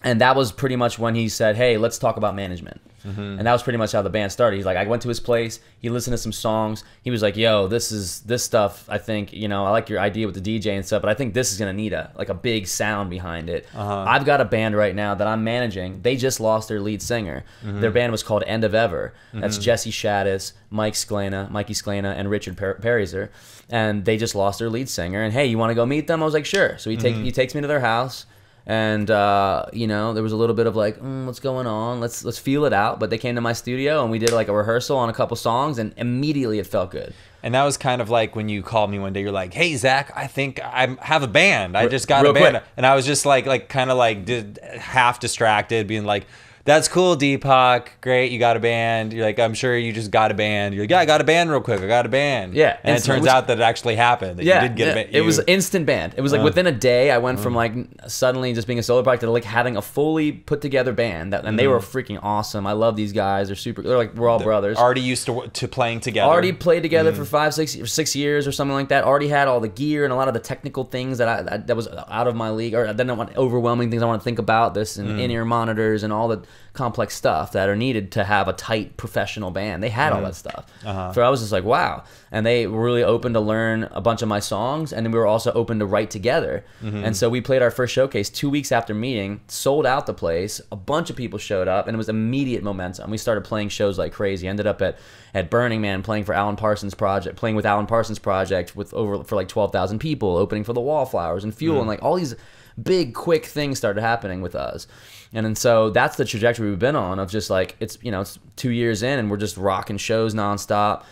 And that was pretty much when he said, "Hey, let's talk about management." And that was pretty much how the band started. He's like, I went to his place. He listened to some songs. He was like, "Yo, this stuff. I think, I like your idea with the DJ and stuff, but I think this is gonna need a big sound behind it. I've got a band right now that I'm managing. They just lost their lead singer. Their band was called End of Ever. That's Jesse Shaddis, Mikey Sklana, and Richard Pariser. And they just lost their lead singer. And hey, you want to go meet them?" I was like, "Sure." So he takes me to their house. And there was a little bit of like, what's going on? Let's feel it out. But they came to my studio, and we did like a rehearsal on a couple songs, and immediately it felt good. And that was kind of like when you called me one day. You're like, "Hey, Zach, I think I have a band. I just got a band." Quick. And I was just like kind of like half distracted, being like, "That's cool, Deepak. Great, you got a band." You're like, "I'm sure you just got a band." You're like, "Yeah, I got a band real quick. I got a band." Yeah. And it turns out that it actually happened. That you did get a band. It was instant band. It was like within a day, I went from like suddenly just being a solo project to like having a fully put together band. And they were freaking awesome. I love these guys. They're super. They're like, we're all brothers. Already used to playing together. Already played together for 6 years or something like that. Already had all the gear and a lot of the technical things that was out of my league, or I didn't want overwhelming things I want to think about. This and in-ear monitors and all the complex stuff that are needed to have a tight professional band. They had all that stuff. So I was just like, wow. And they were really open to learn a bunch of my songs, and then we were also open to write together. And so we played our first showcase 2 weeks after meeting, sold out the place. A bunch of people showed up, and it was immediate momentum. We started playing shows like crazy. Ended up at Burning Man playing for Alan Parsons Project, playing with Alan Parsons Project for like 12,000 people, opening for the Wallflowers and Fuel, and like all these big quick things started happening with us. And then so that's the trajectory we've been on, of just like, it's 2 years in, and we're just rocking shows nonstop,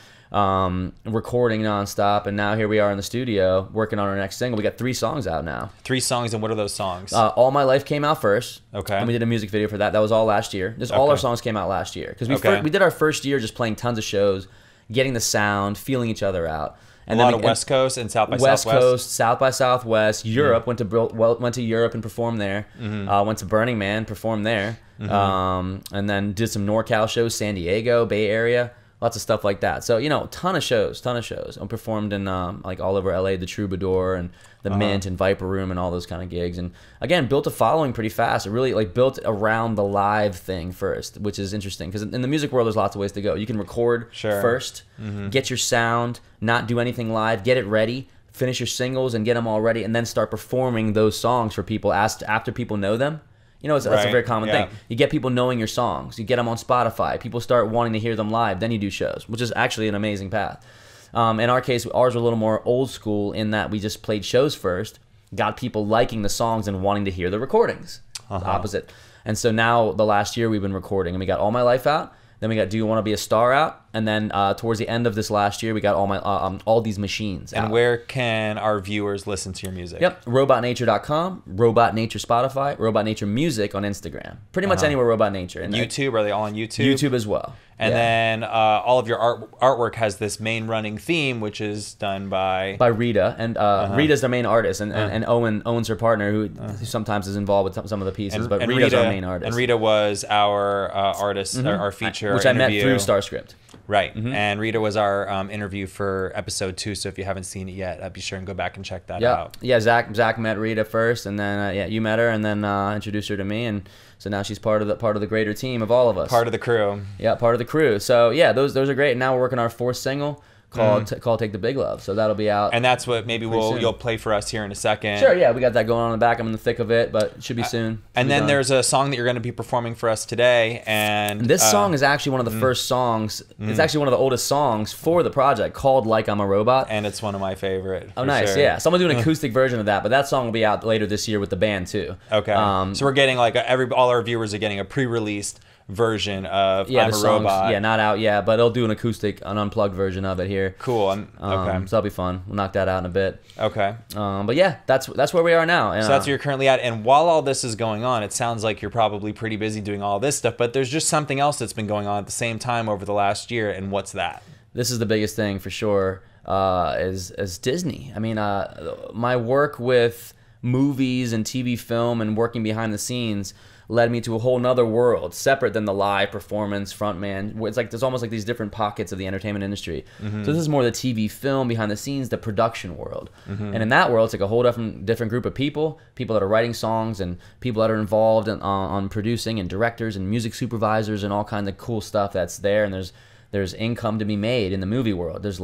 recording nonstop, and now here we are in the studio working on our next single. We got 3 songs out now. 3 songs, and what are those songs? All My Life came out first. Okay. And we did a music video for that. That was all last year. All our songs came out last year, because we did our first year just playing tons of shows, getting the sound, feeling each other out. And a lot of West Coast and South by Southwest. West Coast, South by Southwest, Europe. Went to Europe and performed there. Went to Burning Man, performed there. And then did some NorCal shows, San Diego, Bay Area, lots of stuff like that. So, you know, ton of shows. I performed in like all over LA, the Troubadour and the Mint and Viper Room and all those kind of gigs. And again, built a following pretty fast. It really like built around the live thing first, which is interesting because in the music world, there's lots of ways to go. You can record first, get your sound, not do anything live, get it ready, finish your singles and get them all ready, and then start performing those songs for people after people know them. You know, that's a very common thing. You get people knowing your songs. You get them on Spotify. People start wanting to hear them live. Then you do shows, which is actually an amazing path. In our case, ours were a little more old school in that we just played shows first, got people liking the songs and wanting to hear the recordings. The opposite. And so now the last year we've been recording, and we got All My Life out. Then we got Do You Want to Be a Star out. And then towards the end of this last year, we got all These Machines out. And where can our viewers listen to your music? Yep, robotnature.com, Robot Nature Spotify, Robot Nature Music on Instagram. Pretty much anywhere Robot Nature. And YouTube, are they all on YouTube? YouTube as well. And then all of your artwork has this main running theme, which is done by Rita. And Rita's the main artist, and Owen's her partner, who sometimes is involved with some of the pieces. But Rita's our main artist. And Rita was our artist, our feature, which interview. I met through StarScript. Right. And Rita was our interview for episode 2. So if you haven't seen it yet, be sure and go back and check that out. Yeah, Zach met Rita first, and then you met her, and then introduced her to me, and so now she's part of the greater team of all of us. Part of the crew. Yeah, part of the crew. So yeah, those are great. And now we're working on our 4th single called Take the Big Love. So that'll be out. And that's what maybe you'll play for us here in a second. Sure, yeah, we got that going on in the back. I'm in the thick of it, but it should be soon. And then there's a song that you're going to be performing for us today. And this song is actually one of the first songs. It's actually one of the oldest songs for the project, called Like I'm a Robot. And it's one of my favorite. Oh, nice, yeah. So I'm going to do an acoustic version of that, but that song will be out later this year with the band too. Okay. So we're getting like all our viewers are getting a pre-released version of I'm a Robot. Yeah, not out yet, but they'll do an unplugged version of it here. Cool. Okay. So that'll be fun. We'll knock that out in a bit. Okay. But yeah, that's where we are now. And, so that's where you're currently at. And while all this is going on, it sounds like you're probably pretty busy doing all this stuff, but there's just something else that's been going on at the same time over the last year. And what's that? This is the biggest thing for sure, is Disney. I mean, my work with movies and TV film and working behind the scenes led me to a whole nother world separate than the live performance frontman. It's like there's almost like these different pockets of the entertainment industry. So this is more the TV film behind the scenes, the production world. And in that world, it's like a whole different group of people that are writing songs and people that are involved on producing, and directors and music supervisors and all kinds of cool stuff that's there. And there's income to be made in the movie world. There's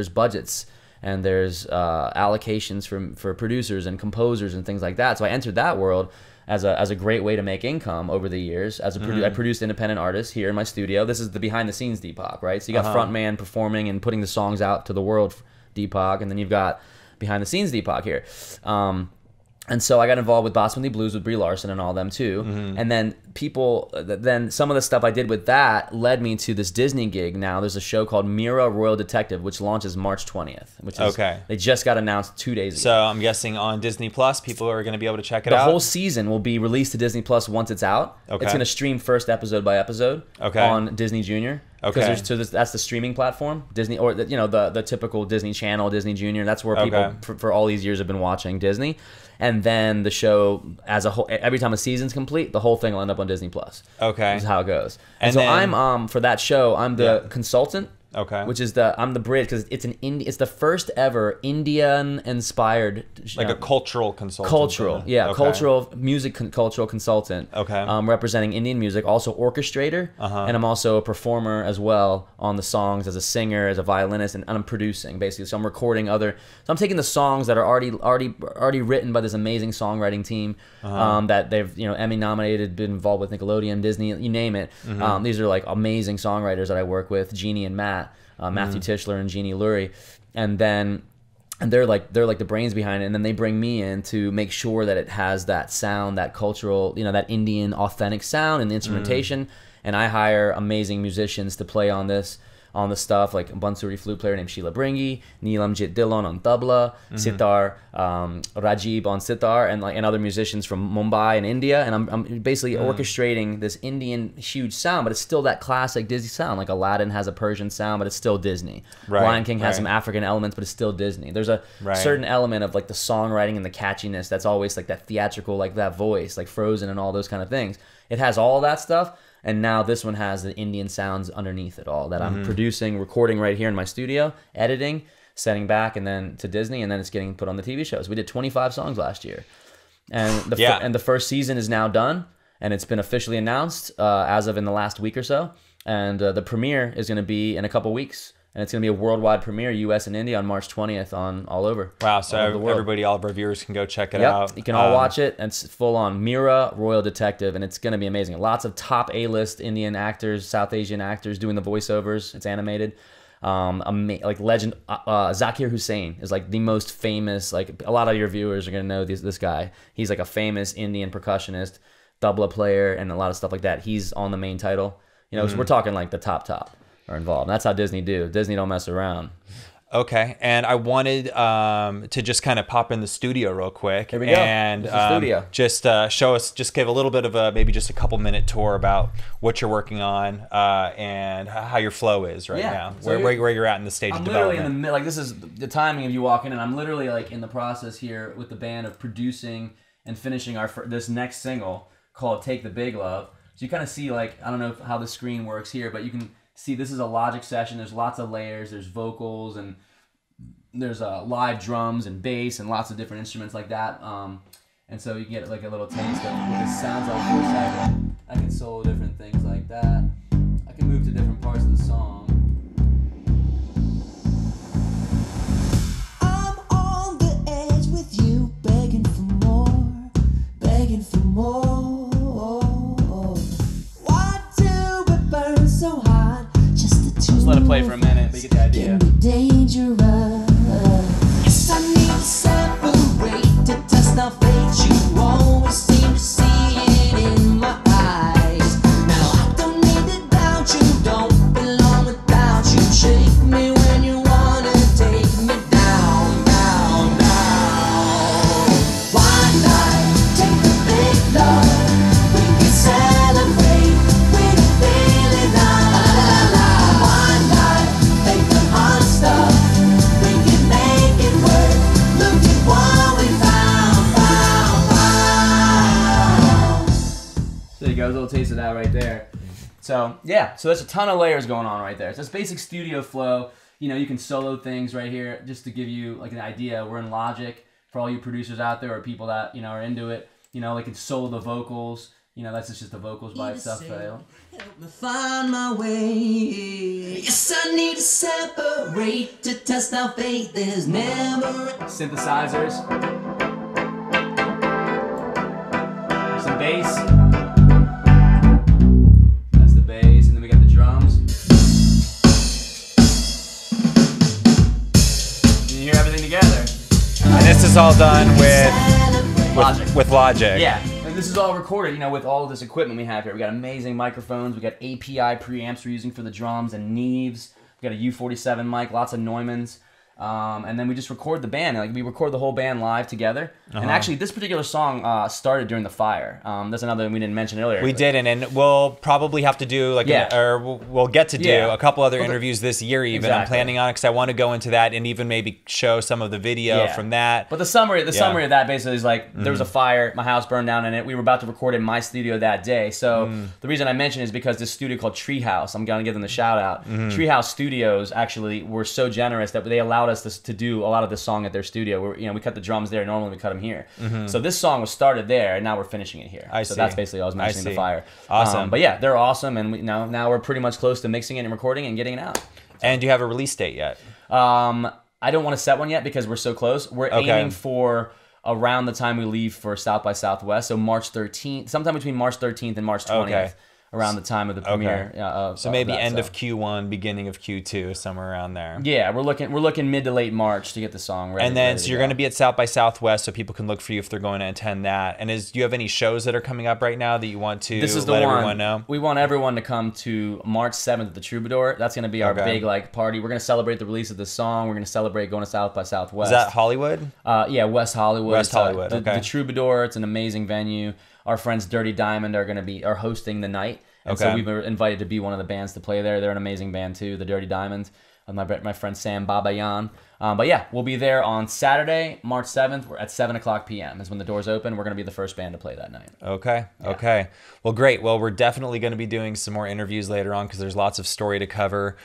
budgets, and there's allocations for producers and composers and things like that. So I entered that world as a great way to make income over the years. I produced independent artists here in my studio. This is the behind the scenes Deepak, right? So you got frontman performing and putting the songs out to the world, Deepak, and then you've got behind the scenes Deepak here. And so I got involved with Basmati Blues with Brie Larson and all them too. And then then some of the stuff I did with that led me to this Disney gig. Now there's a show called Mira Royal Detective, which launches March 20th. Which is, they just got announced 2 days ago. So I'm guessing on Disney Plus, people are going to be able to check it out. The whole season will be released to Disney Plus once it's out. It's going to stream first episode by episode on Disney Junior. So that's the streaming platform, Disney, or the typical Disney Channel, Disney Junior. That's where people for all these years have been watching Disney. And then the show as a whole, every time a season's complete, the whole thing will end up on Disney Plus. This is how it goes. And so then, I'm for that show, I'm the consultant. Which is I'm the bridge, because it's the first ever Indian inspired, like a cultural consultant. Cultural music cultural consultant. Representing Indian music, also orchestrator, and I'm also a performer as well on the songs as a singer, as a violinist, and I'm producing basically. So I'm recording so I'm taking the songs that are already written by this amazing songwriting team that they've Emmy nominated, been involved with Nickelodeon, Disney, you name it. These are like amazing songwriters that I work with, Jeannie and Matt. Matthew Tischler and Jeannie Lurie, and they're like the brains behind it, and then they bring me in to make sure that it has that sound, that cultural, that Indian authentic sound and the instrumentation, and I hire amazing musicians to play on the stuff, like a Bansuri flute player named Sheila Bringi, Neelamjit Dillon on tabla, sitar, Rajib on sitar, and other musicians from Mumbai and India, and I'm basically orchestrating this Indian huge sound, but it's still that classic Disney sound. Like Aladdin has a Persian sound, but it's still Disney. Lion King has some African elements, but it's still Disney. There's a certain element of like the songwriting and the catchiness that's always like that theatrical, like that voice, like Frozen and all those kind of things. It has all that stuff. And now this one has the Indian sounds underneath it all that I'm producing, recording right here in my studio, editing, sending back, and then to Disney, and then it's getting put on the TV shows. We did 25 songs last year. And the first season is now done, and it's been officially announced as of in the last week or so. And the premiere is going to be in a couple weeks. And it's going to be a worldwide premiere, U.S. and India, on March 20th on all over. Wow, so everybody, all of our viewers can go check it out. You can all watch it. And it's full on Mira, Royal Detective, and it's going to be amazing. Lots of top A-list Indian actors, South Asian actors doing the voiceovers. It's animated. Like legend, Zakir Hussain is like the most famous, like a lot of your viewers are going to know this guy. He's like a famous Indian percussionist, tabla player, and a lot of stuff like that. He's on the main title. You know, so we're talking like the top are involved. And that's how Disney do. Disney don't mess around. Okay, and I wanted to just kind of pop in the studio real quick. Here we go. And just show us, just give a little bit of maybe just a couple minute tour about what you're working on and how your flow is right now. So where you're at in the stage of development. I'm literally in the like this is the timing of you walking in. I'm literally like in the process here with the band of producing and finishing this next single called "Take the Big Love." So you kind of see like, I don't know how the screen works here, but you can see this is a Logic session. There's lots of layers. There's vocals and there's live drums and bass and lots of different instruments like that. And so you get like a little taste of what this sounds like for a second. I can solo different things like that. I can move to different parts of the song. I'm on the edge with you, begging for more, begging for more. Why do we burn so hot? Just let it play for a minute, but you get the idea. Can be dangerous. Yes, I need to separate to test our fate. You always seem to see it in my eyes. Now I don't need to doubt you, don't belong without you. Shake me when you wanna take me down, down, down. Why not take the big love? We can celebrate with a feeling of la la la. Why not take the hard stuff? We can make it work. Look at what we found. So there you go, a little taste of that right there. So yeah, so there's a ton of layers going on right there. It's just basic studio flow. You know, you can solo things right here just to give you like an idea. We're in Logic for all you producers out there or people that, you know, are into it. You know, they can solo the vocals. You know, that's just the vocals by itself. Help me find my way. Yes, I need to separate to test our faith. There's never Synthesizers. Some bass. That's the bass, and then we got the drums. And you hear everything together. And this is all done Logic. with Logic. Yeah, and this is all recorded, you know, with all of this equipment we have here. We got amazing microphones, we got API preamps we're using for the drums and Neves. We got a U47 mic, lots of Neumanns. And then we just record the band. Like we record the whole band live together. And actually, this particular song started during the fire. That's another thing we didn't mention earlier. We didn't, and we'll probably have to do like, we'll get to do a couple other interviews this year. Even Exactly. I'm planning on it because I want to go into that and even maybe show some of the video from that. But the summary of that basically is like there was a fire, my house burned down in it. We were about to record in my studio that day. So the reason I mention is because this studio called Treehouse, I'm gonna give them the shout out. Treehouse Studios actually were so generous that they allowed us to do a lot of the song at their studio. We cut the drums there. Normally we cut them here. So this song was started there, and now we're finishing it here. So that's basically I was mentioning the fire. Awesome. But yeah, they're awesome, and now we're pretty much close to mixing it and recording it and getting it out. And do you have a release date yet? I don't want to set one yet because we're so close. We're aiming for around the time we leave for South by Southwest, so March 13th, sometime between March 13th and March 20th. Around the time of the premiere. So maybe end of Q1, beginning of Q2, somewhere around there. Yeah, we're looking mid to late March to get the song ready. And then so you're going to be at South by Southwest, so people can look for you if they're going to attend that. And do you have any shows that are coming up right now that you want to let everyone know? We want everyone to come to March 7th at the Troubadour. That's going to be our big like party. We're going to celebrate the release of this song. We're going to celebrate going to South by Southwest. Is that Hollywood? Yeah, West Hollywood. West Hollywood. The Troubadour. It's an amazing venue. Our friends Dirty Diamond are hosting the night. And so we were invited to be one of the bands to play there. They're an amazing band too, the Dirty Diamonds. with my friend Sam Babayan. But yeah, we'll be there on Saturday, March 7th. We're at 7:00 p.m. is when the doors open. We're going to be the first band to play that night. Okay. Okay. Well, great. Well, we're definitely going to be doing some more interviews later on because there's lots of story to cover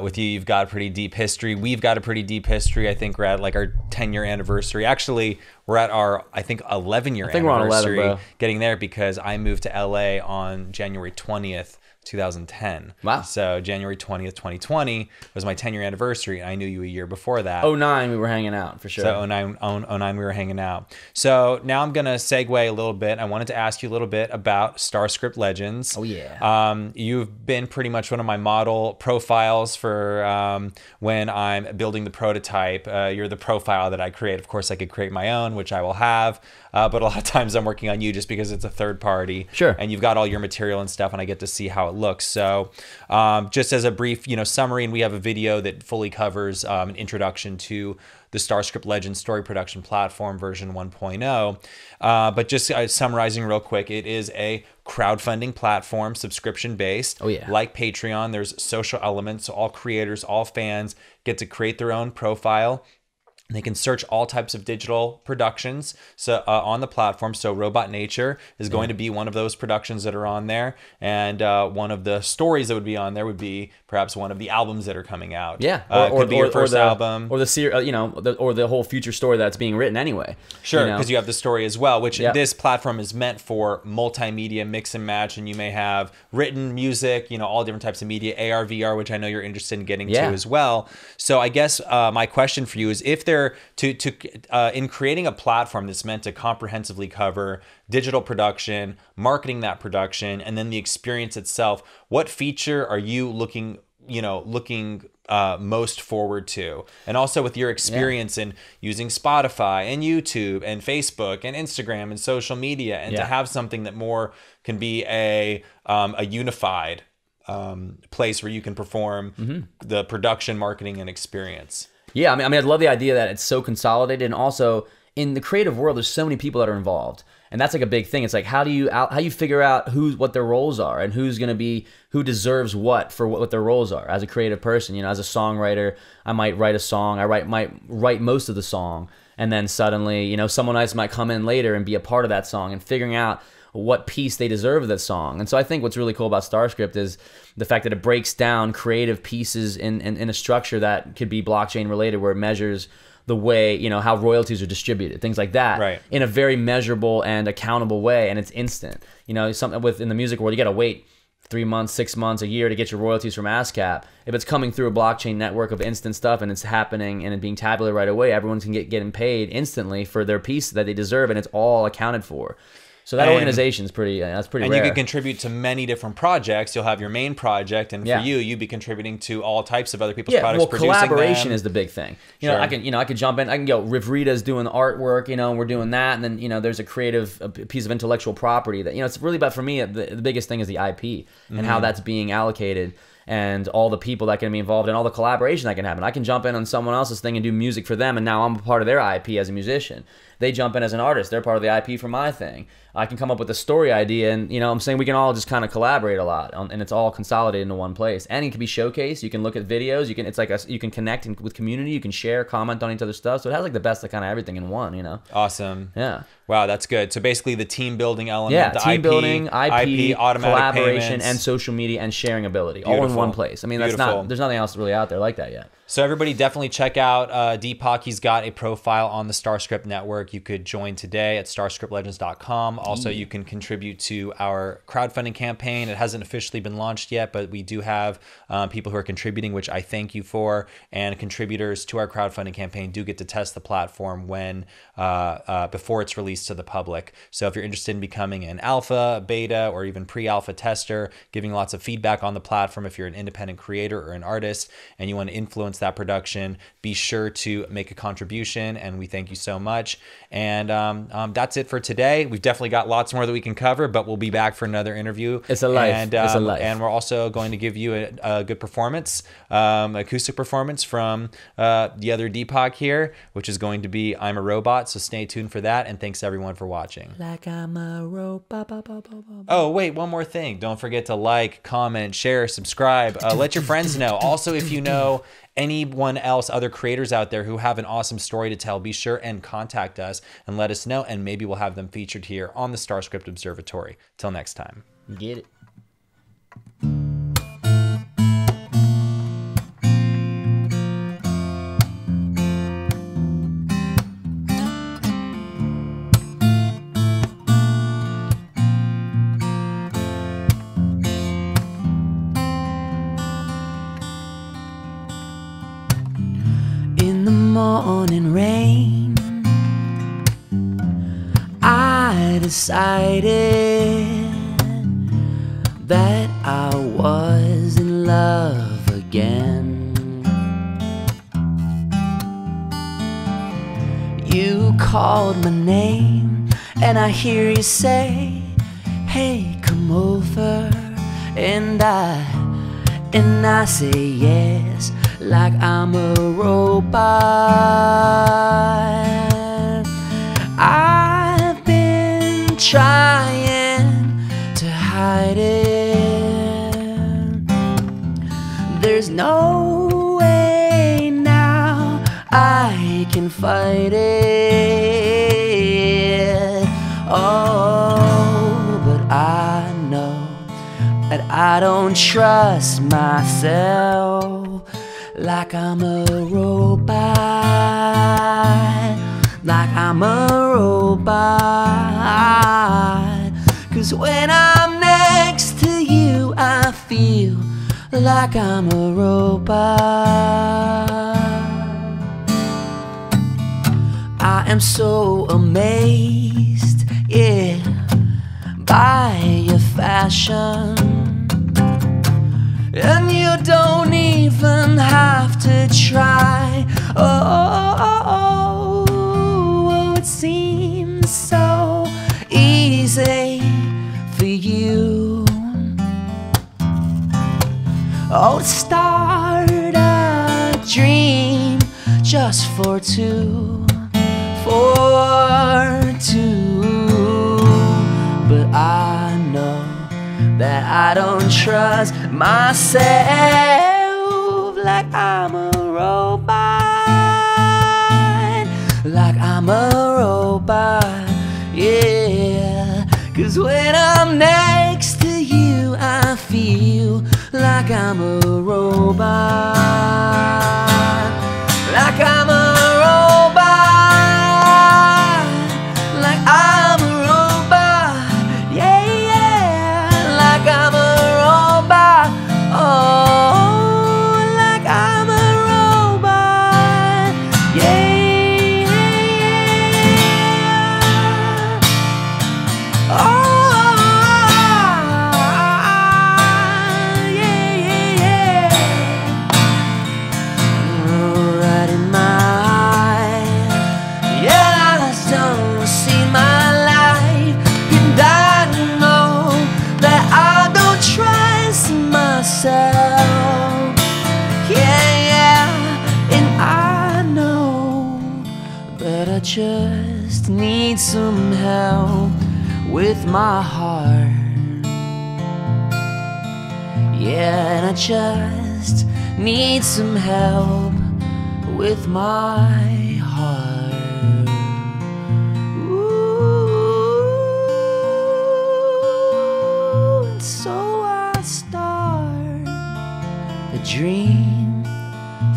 with you. You've got a pretty deep history. We've got a pretty deep history. I think we're at like our 10-year anniversary. Actually, we're at our, I think, 11-year anniversary. We're on 11, bro. Getting there because I moved to LA on January 20th. 2010. Wow. So January 20th, 2020 was my 10-year anniversary. I knew you a year before that. 09, we were hanging out for sure. So 09 we were hanging out. So now I'm going to segue a little bit. I wanted to ask you a little bit about StarScript Legends. Oh, yeah. You've been pretty much one of my model profiles for when I'm building the prototype. You're the profile that I create. Of course, I could create my own, which I will have. But a lot of times I'm working on you just because it's a third party. Sure. And you've got all your material and stuff, and I get to see how it looks. So just as a brief, summary, and we have a video that fully covers an introduction to the StarScript Legends story production platform version 1.0. But just summarizing real quick, it is a crowdfunding platform, subscription-based. Oh, yeah. Like Patreon, there's social elements. So all creators, all fans get to create their own profile. They can search all types of digital productions on the platform. So Robot Nature is going to be one of those productions that are on there. And one of the stories that would be on there would be perhaps one of the albums that are coming out. Yeah. It could be your first album. Or the whole future story that's being written anyway. Sure, because you have the story as well, which this platform is meant for multimedia mix and match. And you may have written music, all different types of media, AR, VR, which I know you're interested in getting to as well. So I guess my question for you is if they're in creating a platform that's meant to comprehensively cover digital production, marketing that production, and then the experience itself, what feature are you looking most forward to? And also with your experience in using Spotify and YouTube and Facebook and Instagram and social media, and to have something that more can be a unified place where you can perform the production, marketing, and experience. Yeah, I mean, I love the idea that it's so consolidated, and also in the creative world, there's so many people that are involved, and that's like a big thing. It's like how you figure out what their roles are and who deserves what for what their roles are as a creative person. As a songwriter, I might write a song, might write most of the song, and then suddenly, someone else might come in later and be a part of that song, and figuring out what piece they deserve of that song. And so I think what's really cool about StarScript is the fact that it breaks down creative pieces in a structure that could be blockchain related, where it measures the way, how royalties are distributed, things like that, in a very measurable and accountable way, and it's instant. Something in the music world, you got to wait 3 months, 6 months, a year to get your royalties from ASCAP. If it's coming through a blockchain network of instant stuff and it's happening and it being tabulated right away, everyone can getting paid instantly for their piece that they deserve, and it's all accounted for. So that organization is pretty rare. And you can contribute to many different projects. You'll have your main project, and for you'd be contributing to all types of other people's products. Well, collaboration is the big thing. I can jump in. I can go. Rivrita's doing the artwork. And we're doing that, and then there's a piece of intellectual property that it's really about. For me, the biggest thing is the IP and how that's being allocated, and all the people that can be involved, and all the collaboration that can happen. I can jump in on someone else's thing and do music for them, and now I'm a part of their IP as a musician. They jump in as an artist. They're part of the IP for my thing. I can come up with a story idea, and I'm saying we can all just kind of collaborate a lot, and it's all consolidated into one place. And it can be showcased. You can look at videos. You can connect with community. You can share, comment on each other's stuff. So it has like the best of kind of everything in one. Awesome. Yeah. Wow, that's good. So basically, the team building element, the team building, IP, automatic collaboration, payments, and social media and sharing ability, all in one place. I mean, there's nothing else really out there like that yet. So everybody definitely check out Deepak. He's got a profile on the StarScript network. You could join today at starscriptlegends.com. Also, you can contribute to our crowdfunding campaign. It hasn't officially been launched yet, but we do have people who are contributing, which I thank you for. And contributors to our crowdfunding campaign do get to test the platform before it's released to the public. So if you're interested in becoming an alpha, beta, or even pre-alpha tester, giving lots of feedback on the platform, if you're an independent creator or an artist and you want to influence that production, be sure to make a contribution, and we thank you so much. And that's it for today. We've definitely got lots more that we can cover, but we'll be back for another interview. It's a life. And, it's a life. And we're also going to give you a good performance, acoustic performance from the other Deepak here, which is going to be I'm a Robot. So stay tuned for that, and thanks everyone for watching. Like I'm a robot. Oh, wait, one more thing. Don't forget to like, comment, share, subscribe. Let your friends know. Also, if you know Anyone else, other creators out there who have an awesome story to tell, be sure and contact us and let us know, and maybe we'll have them featured here on the StarScript Observatory. Till next time. Get it. In the morning rain, I decided that I was in love again. You called my name, and I hear you say, hey, come over. And I say yes, like I'm a robot. I've been trying to hide it. There's no way now I can fight it. Oh, but I know that I don't trust myself, like I'm a robot, like I'm a robot. 'Cause when I'm next to you, I feel like I'm a robot. I am so amazed, yeah, by your fashion. And you don't even have to try. Oh, it seems so easy for you. Oh, to start a dream just for two, but I know that I don't trust myself, like I'm a robot, like I'm a robot, yeah. 'Cause when I'm next to you, I feel like I'm a robot, like I'm a robot, like I'm a robot, yeah, yeah, like I'm a robot, oh, like I'm a robot, yeah, oh, yeah, yeah. Right in my eye, yeah, I just don't see my life, and I know that I don't trust myself, yeah, yeah, and I know that I just need some help with my heart, yeah, and I just need some help with my heart. Ooh, and so I start a dream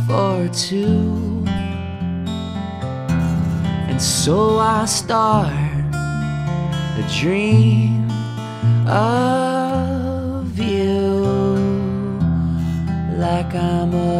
for two, and so I start a dream of you, like I'm a